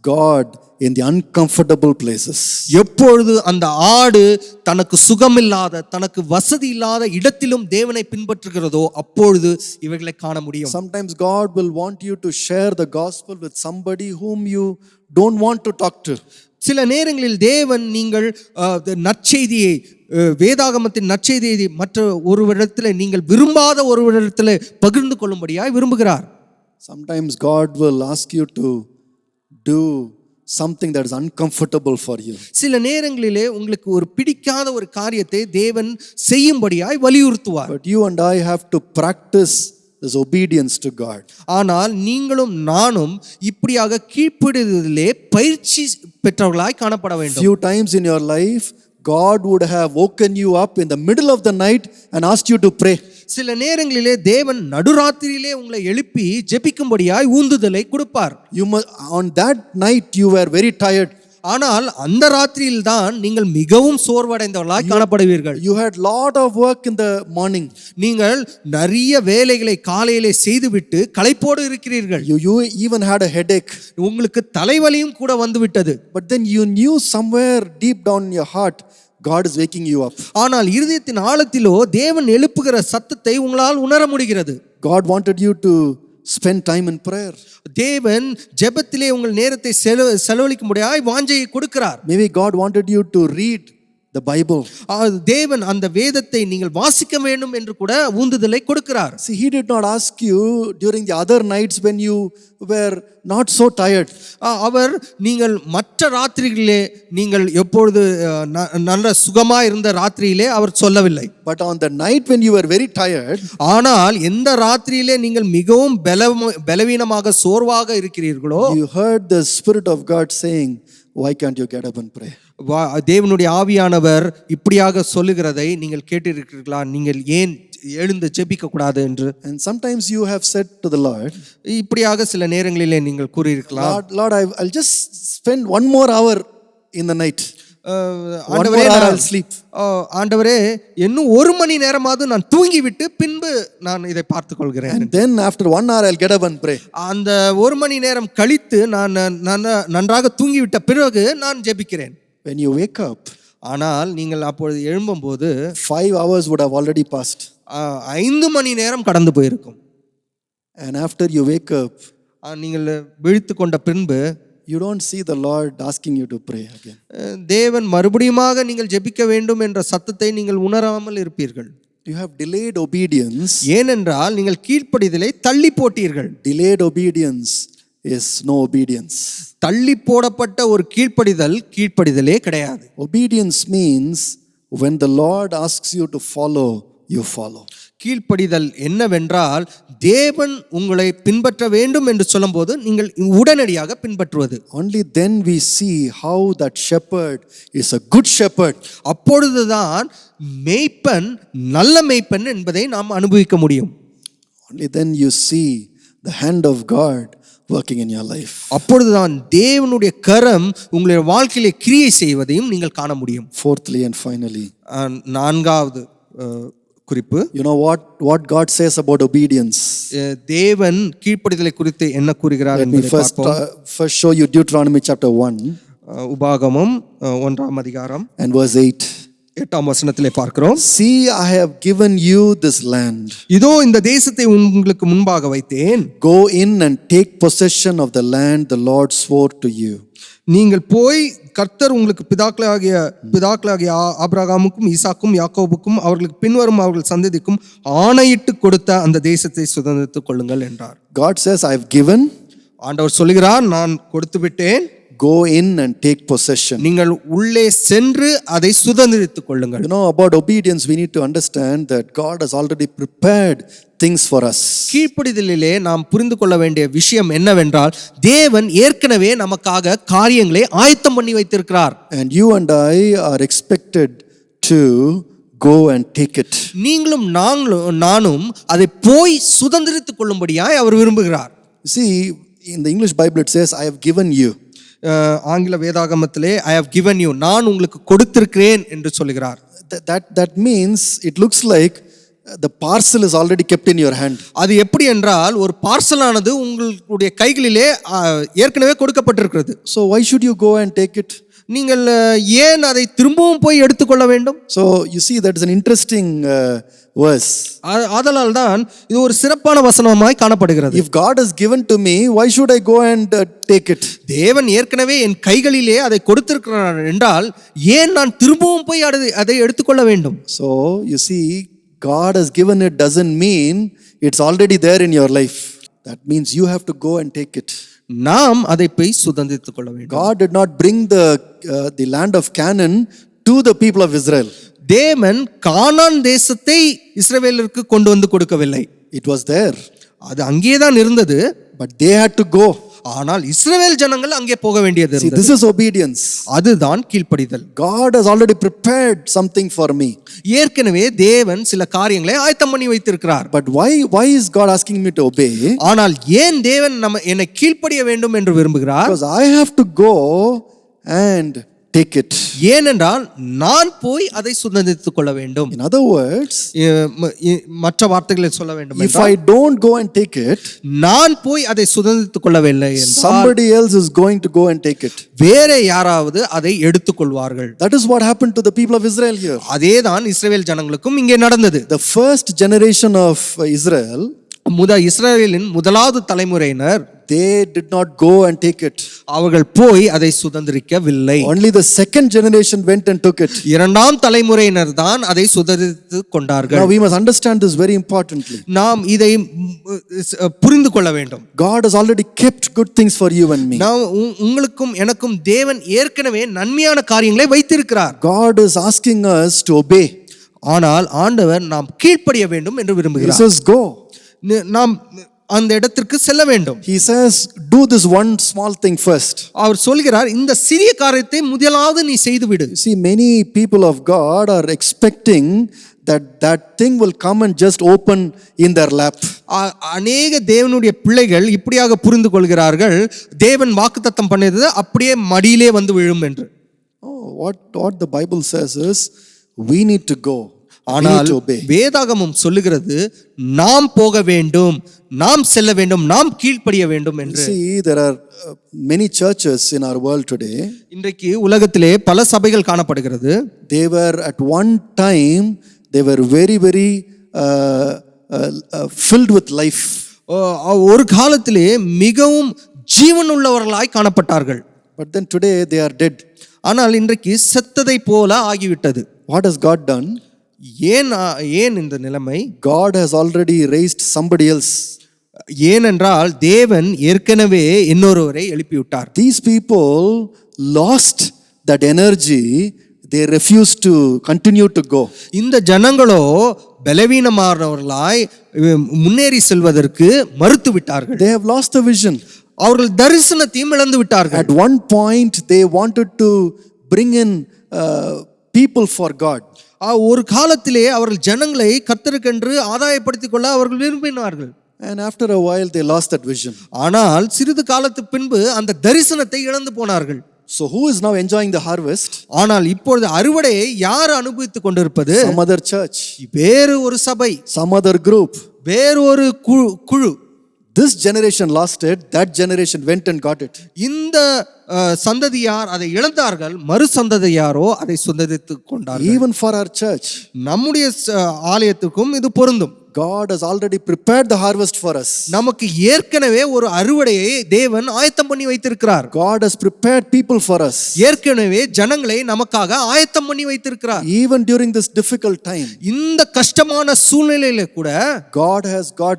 God in the uncomfortable places. எப்பொழுது அந்த ஆடு தனக்கு சுகமில்லாத தனக்கு வசதி இல்லாத இடத்திலும் தேவனை பின்பற்றுகிறதோ அப்பொழுது இவைகளை காண முடியும். Sometimes God will want you to share the gospel with somebody whom you don't want to talk to. சில நேரங்களில் தேவன் நீங்கள் நற்செய்தியை வேதாகமத்தின் நற்செய்தியை மற்ற ஒருவரிடத்தில் நீங்கள் விரும்பாத ஒருவரிடத்தில் பகிர்ந்து கொள்ளும்படியாய் விரும்புகிறார். Sometimes God will ask you to do something that is uncomfortable for you. சில நேரங்களிலே உங்களுக்கு ஒரு பிடிக்காத ஒரு காரியத்தை தேவன் செய்யும்படியாய் வலியுறுத்துவார். But you and I have to practice this obedience to God. ஆனால் நீங்களும் நானும் இப்படியாக கீழ்ப்படிதலிலே பயிற்சி பெற்றவர்களாய் காணப்பட வேண்டும். Few times in your life God would have woken you up in the middle of the night and asked you to pray. சில நேரங்களிலே தேவன் நடுராத்திரியிலே உங்களை எழுப்பி ஜெபிக்கும்படியாய் ஊந்துதலை கொடுப்பார். On that night you were very tired. ஆனால் அந்த ராத்திரியில் தான் நீங்கள் மிகவும் சோர்வடைந்தவர்களாய் காணப்படுவீர்கள். You had lot of work in the morning. நீங்கள் நிறைய வேலைகளை காலையிலே செய்துவிட்டு களைப்போடு இருக்கிறீர்கள். You even had a headache. உங்களுக்கு தலைவலியும் கூட வந்து விட்டது. But then you knew somewhere deep down in your heart God is waking you up. ஆனால் இருதயத்தின் ஆழத்திலோ தேவன் எழுப்புகிற சத்தத்தை உங்களால் உணர முடிகிறது. God wanted you to spend time in prayer. தேவன் ஜெபத்திலே உங்கள் நேரத்தை செலவழிக்கும்படியாய் வாஞ்சையை கொடுக்கிறார். Maybe God wanted you to read the Bible. தேவன் அந்த வேதத்தை நீங்கள் வாசிக்க வேண்டும் என்று கூட ஊந்துதலை கொடுக்கிறார். See, he did not ask you during the other nights when you were not so tired. அவர் நீங்கள் மற்ற ராத்திரிகளிலே நீங்கள் எப்பொழுது நல்ல சுகமா இருந்த ராத்திரியிலே அவர் சொல்லவில்லை. But on the night when you were very tired, ஆனால் எந்த ராத்திரியிலே நீங்கள் மிகவும் பலவீனமாக சோர்வாக இருக்கிறீர்களோ, you heard the Spirit of God saying, why can't you get up and pray? தேவனுடைய ஆவியானவர் இப்படியாக சொல்லுகிறதை நீங்கள் கேட்டிருக்கிறீர்களா? நீங்கள் ஏன் எழுந்து ஜெபிக்க கூடாது என்று. And sometimes you have said to the Lord, இப்படியாக சில நேரங்களிலே நீங்கள் கூறியிருக்கலாம், Lord, I'll just spend one more hour in the night. ஆண்டவரே இன்னும் ஒரு மணி நேரமாவது நான் தூங்கிவிட்டு பின்பு நான் இதை பார்த்துக் கொள்கிறேன். And then after 1 hour I'll get up and pray. அந்த ஒரு மணி நேரம் கழித்து நான் நன்றாக தூங்கிவிட்ட பிறகு நான் ஜெபிக்கிறேன். When you wake up, ஆனால் நீங்கள் அப்பொழுது எழும்பும்போது 5 hours would have already passed. 5 மணி நேரம் கடந்து போயிருக்கும். And after you wake up, நீங்கள் விழித்து கொண்ட பின்பு you don't see the Lord asking you to pray again. தேவன் மறுபடியுமாக நீங்கள் ஜெபிக்க வேண்டும் என்ற சத்தத்தை நீங்கள் உணராமல் இருப்பீர்கள். You have delayed obedience. ஏனென்றால் நீங்கள் கீழ்ப்படிதலை தள்ளி போட்டீர்கள். Delayed obedience is no obedience. தள்ளி போடப்பட்ட ஒரு கீழ்ப்படிதலே கிடையாது. Obedience means when the Lord asks you to follow, you follow. கீழ்ப்படிதல் என்னவென்றால் தேவன் உங்களை பின்பற்ற வேண்டும் என்று சொல்லும்போது நீங்கள் உடனடியாக பின்பற்றுவது. Only then we see how that shepherd is a good shepherd. அப்பொழுதுதான் மேய்ப்பன் நல்ல மேய்ப்பன் என்பதை நாம் அனுபவிக்க முடியும். Only then you see the hand of God working in your life. அப்பொழுதுதான் தேவனுடைய கரம் உங்களுடைய வாழ்க்கையிலே கிரியை செய்வதையும் நீங்கள் காண முடியும். Fourthly and finally, நான்காவது குறிப்பு, you know what God says about obedience. தேவன் கீழ்ப்படிதலை குறித்து என்ன கூறுகிறார் என்பதை பார்ப்போம். First show you Deuteronomy chapter 1. உபாகமம் 1ஆம் அதிகாரம் and verse 8. 8ஆம் வசனத்திலே பார்க்கிறோம். See, I have given you this land. இதோ இந்த தேசத்தை உங்களுக்கு முன்பாக வைத்தேன். Go in and take possession of the land the Lord swore to you. நீங்கள் போய் கர்த்தர் உங்களுக்கு பிதாக்களாகிய ஆபிரகாமுக்கும் ஈசாக்கும் யாக்கோபுக்கும் அவர்களுக்கு பின்வரும் அவர்கள் சந்ததிக்கும் ஆணையிட்டு கொடுத்த அந்த தேசத்தை சுதந்திரித்துக் கொள்ளுங்கள் என்றார். God says, I have given. ஆண்டவர் சொல்லுகிறார், நான் கொடுத்து விட்டேன். Go in and take possession. நீங்கள் உள்ளே சென்று அதை சுதந்திரித்துக் கொள்ளுங்கள். You know, about obedience we need to understand that God has already prepared things for us. கீழ்ப்படிதலிலே நாம் புரிந்து கொள்ள வேண்டிய விஷயம் என்னவென்றால் தேவன் ஏற்கனவே நமக்காக காரியங்களை ஆயத்தம் பண்ணி வைத்திருக்கிறார். And you and I are expected to go and take it. நீங்களும் நானும் அதை போய் சுதந்திரித்துக் கொள்ளும்படியாய் அவர் விரும்புகிறார். See, in the English Bible it says, I have given you. ஆங்கில வேதாகமத்திலே I have given you, நான் உங்களுக்கு கொடுத்திருக்கிறேன் என்று சொல்கிறார். That means it looks like the parcel is already kept in your hand. அது எப்படி என்றால் ஒரு பார்சலானது உங்களுடைய கைகளிலே ஏற்கனவே கொடுக்கப்பட்டிருக்கிறது. So why should you go and take it? நீங்கள் ஏன் அதை திரும்பவும் போய் எடுத்துக்கொள்ள வேண்டும்? So you see, that is an interesting verse. ஆதலால் தான் இது ஒரு சிறப்பான வசனமாய் காணப்படுகிறது. If God has given to me, why should I go and take it? தேவன் ஏற்கனவே என் கைகளிலே அதை கொடுத்திருக்கிறார் என்றால் ஏன் நான் திரும்பவும் போய் அதை எடுத்துக்கொள்ள வேண்டும்? So you see, God has given it doesn't mean it's already there in your life. That means you have to go and take it. நாம் அதை போய் சுதந்திரித்துக் கொள்ள வேண்டும். God did not bring the land of Canaan to the people of Israel. தேவன் கானான் தேசத்தை இஸ்ரவேலருக்கு கொண்டு வந்து கொடுக்கவில்லை. It was there. அது அங்கேதான் இருந்தது. But they had to go. ஆனால் இஸ்ரவேல் ஜனங்கள் அங்கே போக வேண்டியது See, this is obedience. அதுதான் கீழ்ப்படிதல். God has already prepared something for me. ஏற்கனவே தேவன் சில காரியங்களை ஆயத்தம் பண்ணி வைத்திருக்கிறார். But why is God asking me to obey? ஆனால் ஏன் தேவன் என்னை கீழ்ப்படிய வேண்டும் என்று விரும்புகிறார்? Because I have to go and take it. ஏனென்றால் நான் போய் அதை சுதந்திரித்துக் கொள்ள வேண்டும். In other words, மற்ற வார்த்தைகளில் சொல்ல வேண்டும் if I don't go and take it, நான் போய் அதை சுதந்திரித்துக் கொள்ளவில்லை என்றால் somebody else is going to go and take it. வேற யாராவது அதை எடுத்துக்கொள்வார்கள். That is what happened to the people of Israel here. அதேதான் இஸ்ரவேல் ஜனங்களுக்கும் இங்கே நடந்தது. The first generation of Israel, இஸ்ரவேலின் முதலாவது தலைமுறையினர், they did not go and take it. அவர்கள் போய் அதை சுதந்திரிக்கவில்லை. Only the second generation went and took it. இரண்டாம் தலைமுறையினர் தான் அதை சுதந்திரித்துக் கொண்டார்கள். Now we must understand this very importantly. நாம் இதை புரிந்து கொள்ள வேண்டும். God has already kept good things for you and me. நாம் உங்களுக்கும் எனக்கும் தேவன் ஏற்கனவே நன்மையான காரியங்களை வைத்திருக்கிறார். God is asking us to obey. ஆனால் ஆண்டவர் நாம் கீழ்ப்படிய வேண்டும் என்று He விரும்புகிறார். says go. நாம் அந்த இடத்திற்கு செல்ல வேண்டும். He says do this one small thing first. அவர் சொல்கிறார் இந்த சிறிய காரியத்தை முதலாவது நீ செய்து விடு. See, many people of God are expecting that thing will come and just open in their lap. அநேக தேவனுடைய பிள்ளைகள் இப்படியாக புரிந்து கொள்கிறார்கள், தேவன் வாக்குத்தத்தம் பண்ணியது அப்படியே மடியிலே வந்து விழும் என்று. Oh, what the Bible says is we need to go. ஆனால் வேதாகமம் சொல்லுகிறது நாம் போக வேண்டும், நாம் செல்ல வேண்டும், நாம் கீழ்ப்படிய வேண்டும் என்று. See, there are many churches in our world today. இன்றைக்கு உலகத்திலே பல சபைகள் காணப்படுகிறது. They were at one time they were very filled with life. ஒரு காலத்திலே மிகவும் ஜீவனுள்ளவர்களாய் காணப்பட்டார்கள். But then today they are dead. ஆனால் இன்றைக்கு செத்ததை போல ஆகிவிட்டது. What has God done? ஏன் இந்த நிலைமை? God has already raised somebody else. ஏனென்றால் தேவன் ஏற்கனவே இன்னொருவரை எழுப்பிவிட்டார். These people lost that energy. They refused to continue to go. இந்த ஜனங்களோ பலவீனமானவர்களாய் முன்னேறி செல்வதற்கு மறுத்து விட்டார்கள். They have lost the vision. அவர்கள் தரிசனத்தையும் இழந்து விட்டார்கள். At one point they wanted to bring in people for God. ஒரு காலத்திலே அவர்கள் ஜனங்களை கர்த்தருக்கென்று ஆதாயப்படுத்திக் கொள்ள அவர்கள் விரும்பினார்கள். And after a while they lost that vision. ஆனால் சிறிது காலத்துக்கு பின்பு அந்த தரிசனத்தை இழந்து போனார்கள். So who is now enjoying the harvest? ஆனால் இப்பொழுது அறுவடையை யார் அனுபவித்துக் கொண்டிருப்பது? Some other church, வேறு ஒரு சபை, some other group, வேறு ஒரு குழு. This generation lost it, that generation went and got it. இந்த சந்ததியார் அதை இழந்தார்கள், மறு சந்ததியாரோ அதை சுதந்திரித்துக் கொண்டார்கள். Even for our church, நம்முடைய ஆலயத்துக்கும் இது பொருந்தும். God has already prepared the harvest for us. நமக்கு ஏற்கனவே ஒரு அறுவடையை தேவன் ஆயத்தம் பண்ணி வைத்திருக்கிறார். God has prepared people for us. ஏற்கனவே ஜனங்களை நமக்காக ஆயத்தம் பண்ணி வைத்திருக்கிறார். Even during this difficult time, இந்த கஷ்டமான சூழ்நிலையில கூட God has got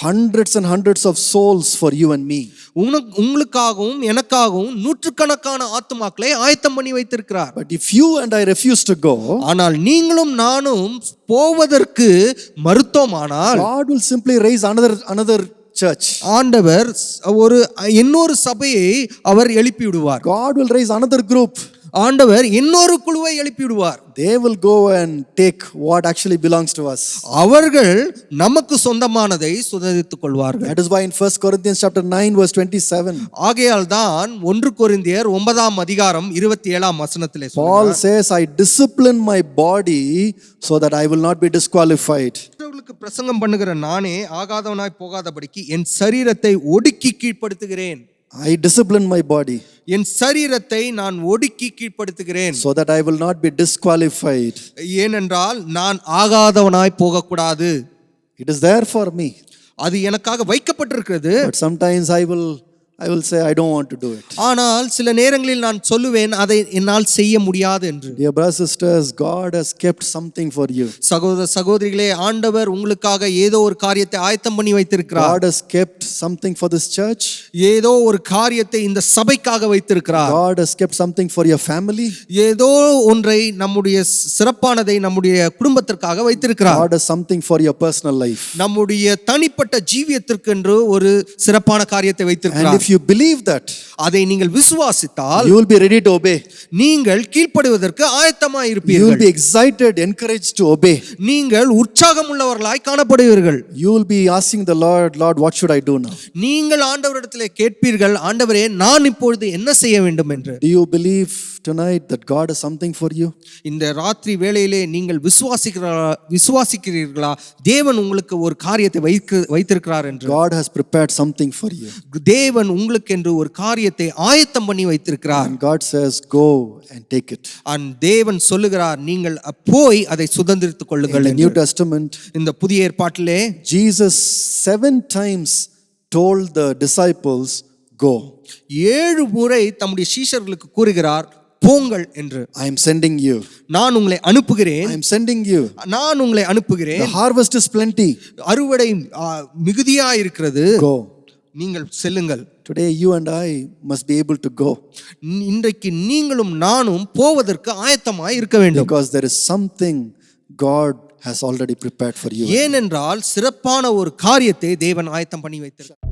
hundreds and hundreds of souls for you and me. உங்களுக்காகவும் எனக்காகவும் நூற்றுக்கணக்கான ஆத்துமாக்களை ஆயத்தம் பண்ணி வைத்திருக்கிறார். But if you and I refuse to go, ஆனால் நீங்களும் நானும் போவதற்கு மறுத்தோமானால், God will simply raise another church. ஆண்டவர் இன்னொரு சபையை அவர் எழுப்பி விடுவார். God will raise another group. ஆண்டவர் இன்னொரு குழுவை எழுப்பி விடுவார். They will go and take what actually belongs to us. அவர்கள் நமக்கு சொந்தமானதை சுதந்திரித்துக் கொள்வார்கள். That is why in 1 Corinthians chapter 9 verse 27, ஆகையால் தான் 1 கொரிந்தியர் 9ஆம் அதிகாரம் 27ஆம் வசனத்திலே Paul says, I discipline my body so that I will not be disqualified. உங்களுக்கு பிரசங்கம் பண்ணுகிற நானே ஆகாதவனாய் போகாதபடிக்கு என் சரீரத்தை ஒடுக்கி கீழ்ப்படுத்துகிறேன். I discipline my body என் சரீரத்தை நான் ஒடுக்கி கீழ்ப்படுத்துகிறேன். so that I will not be disqualified. ஏனென்றால் நான் ஆகாதவனாய் போகக்கூடாது. It is there for me. அது எனக்காக வைக்கப்பட்டிருக்கிறது. But sometimes I will say I don't want to do it. ஆனால் சில நேரங்களில் நான் சொல்லுவேன் அதை என்னால் செய்ய முடியாது என்று. Dear brothers and sisters, God has kept something for you. சகோதர சகோதரிகளே, ஆண்டவர் உங்களுக்காக ஏதோ ஒரு காரியத்தை ஆயத்தம் பண்ணி வைத்திருக்கிறார். God has kept something for this church. ஏதோ ஒரு காரியத்தை இந்த சபைக்காக வைத்திருக்கிறார். God has kept something for your family. ஏதோ ஒன்றை நம்முடைய சிறப்பானதை நம்முடைய குடும்பத்திற்காக வைத்திருக்கிறார். God has something for your personal life. நம்முடைய தனிப்பட்ட ஜீவியத்திற்கென்று ஒரு சிறப்பான காரியத்தை வைத்திருக்கிறார். And if you believe that, அதை நீங்கள் விசுவாசித்தால் you will be ready to obey. நீங்கள் கீழ்ப்படுவதற்கு ஆயத்தமாய் You will இருப்பீர்கள். be excited, encouraged to obey. நீங்கள் உற்சாகம் உள்ளவர்களாய் காணப்படுவீர்கள். You will be asking the Lord, Lord, what should I do now? நீங்கள் ஆண்டவரிடத்திலே கேட்பீர்கள், ஆண்டவரே நான் இப்பொழுது என்ன செய்ய வேண்டும் என்று. Do you believe tonight that God has something for you? இந்த ராத்திரி வேளையிலே நீங்கள் விசுவாசிக்கிறீர்களா தேவன் உங்களுக்கு ஒரு காரியத்தை வைத்திருக்கிறார் என்று? God has prepared something for you. தேவன் உங்களுக்கு என்று ஒரு காரியத்தை ஆயத்தம் பண்ணி வைத்திருக்கிறார். And God says, go and take it. தேவன் சொல்லுகிறார், நீங்கள் போய் அதை சுதந்திரித்துக் In கொள்ளுங்கள் the New என்று. Testament, இந்த புதிய ஏற்பாட்டிலே Jesus 7 times told the disciples, go. 7 முறை தம்முடைய சீஷர்களுக்கு கூறுகிறார், போங்கள் என்று. I am sending you. நான் உங்களை அனுப்புகிறேன். I am sending you. நான் உங்களை அனுப்புகிறேன். The harvest is plenty. அறுவடை மிகுதியா இருக்கிறது. Go. நீங்கள் செல்லுங்கள். Today you and I must be able to go. இன்றைக்கு நீங்களும் நானும் போவதற்கு ஆயத்தமாய் இருக்க வேண்டும். Because there is something God has already prepared for you. ஏனென்றால் சிறப்பான ஒரு காரியத்தை தேவன் ஆயத்தம் பண்ணி வைத்திருக்கிறார்.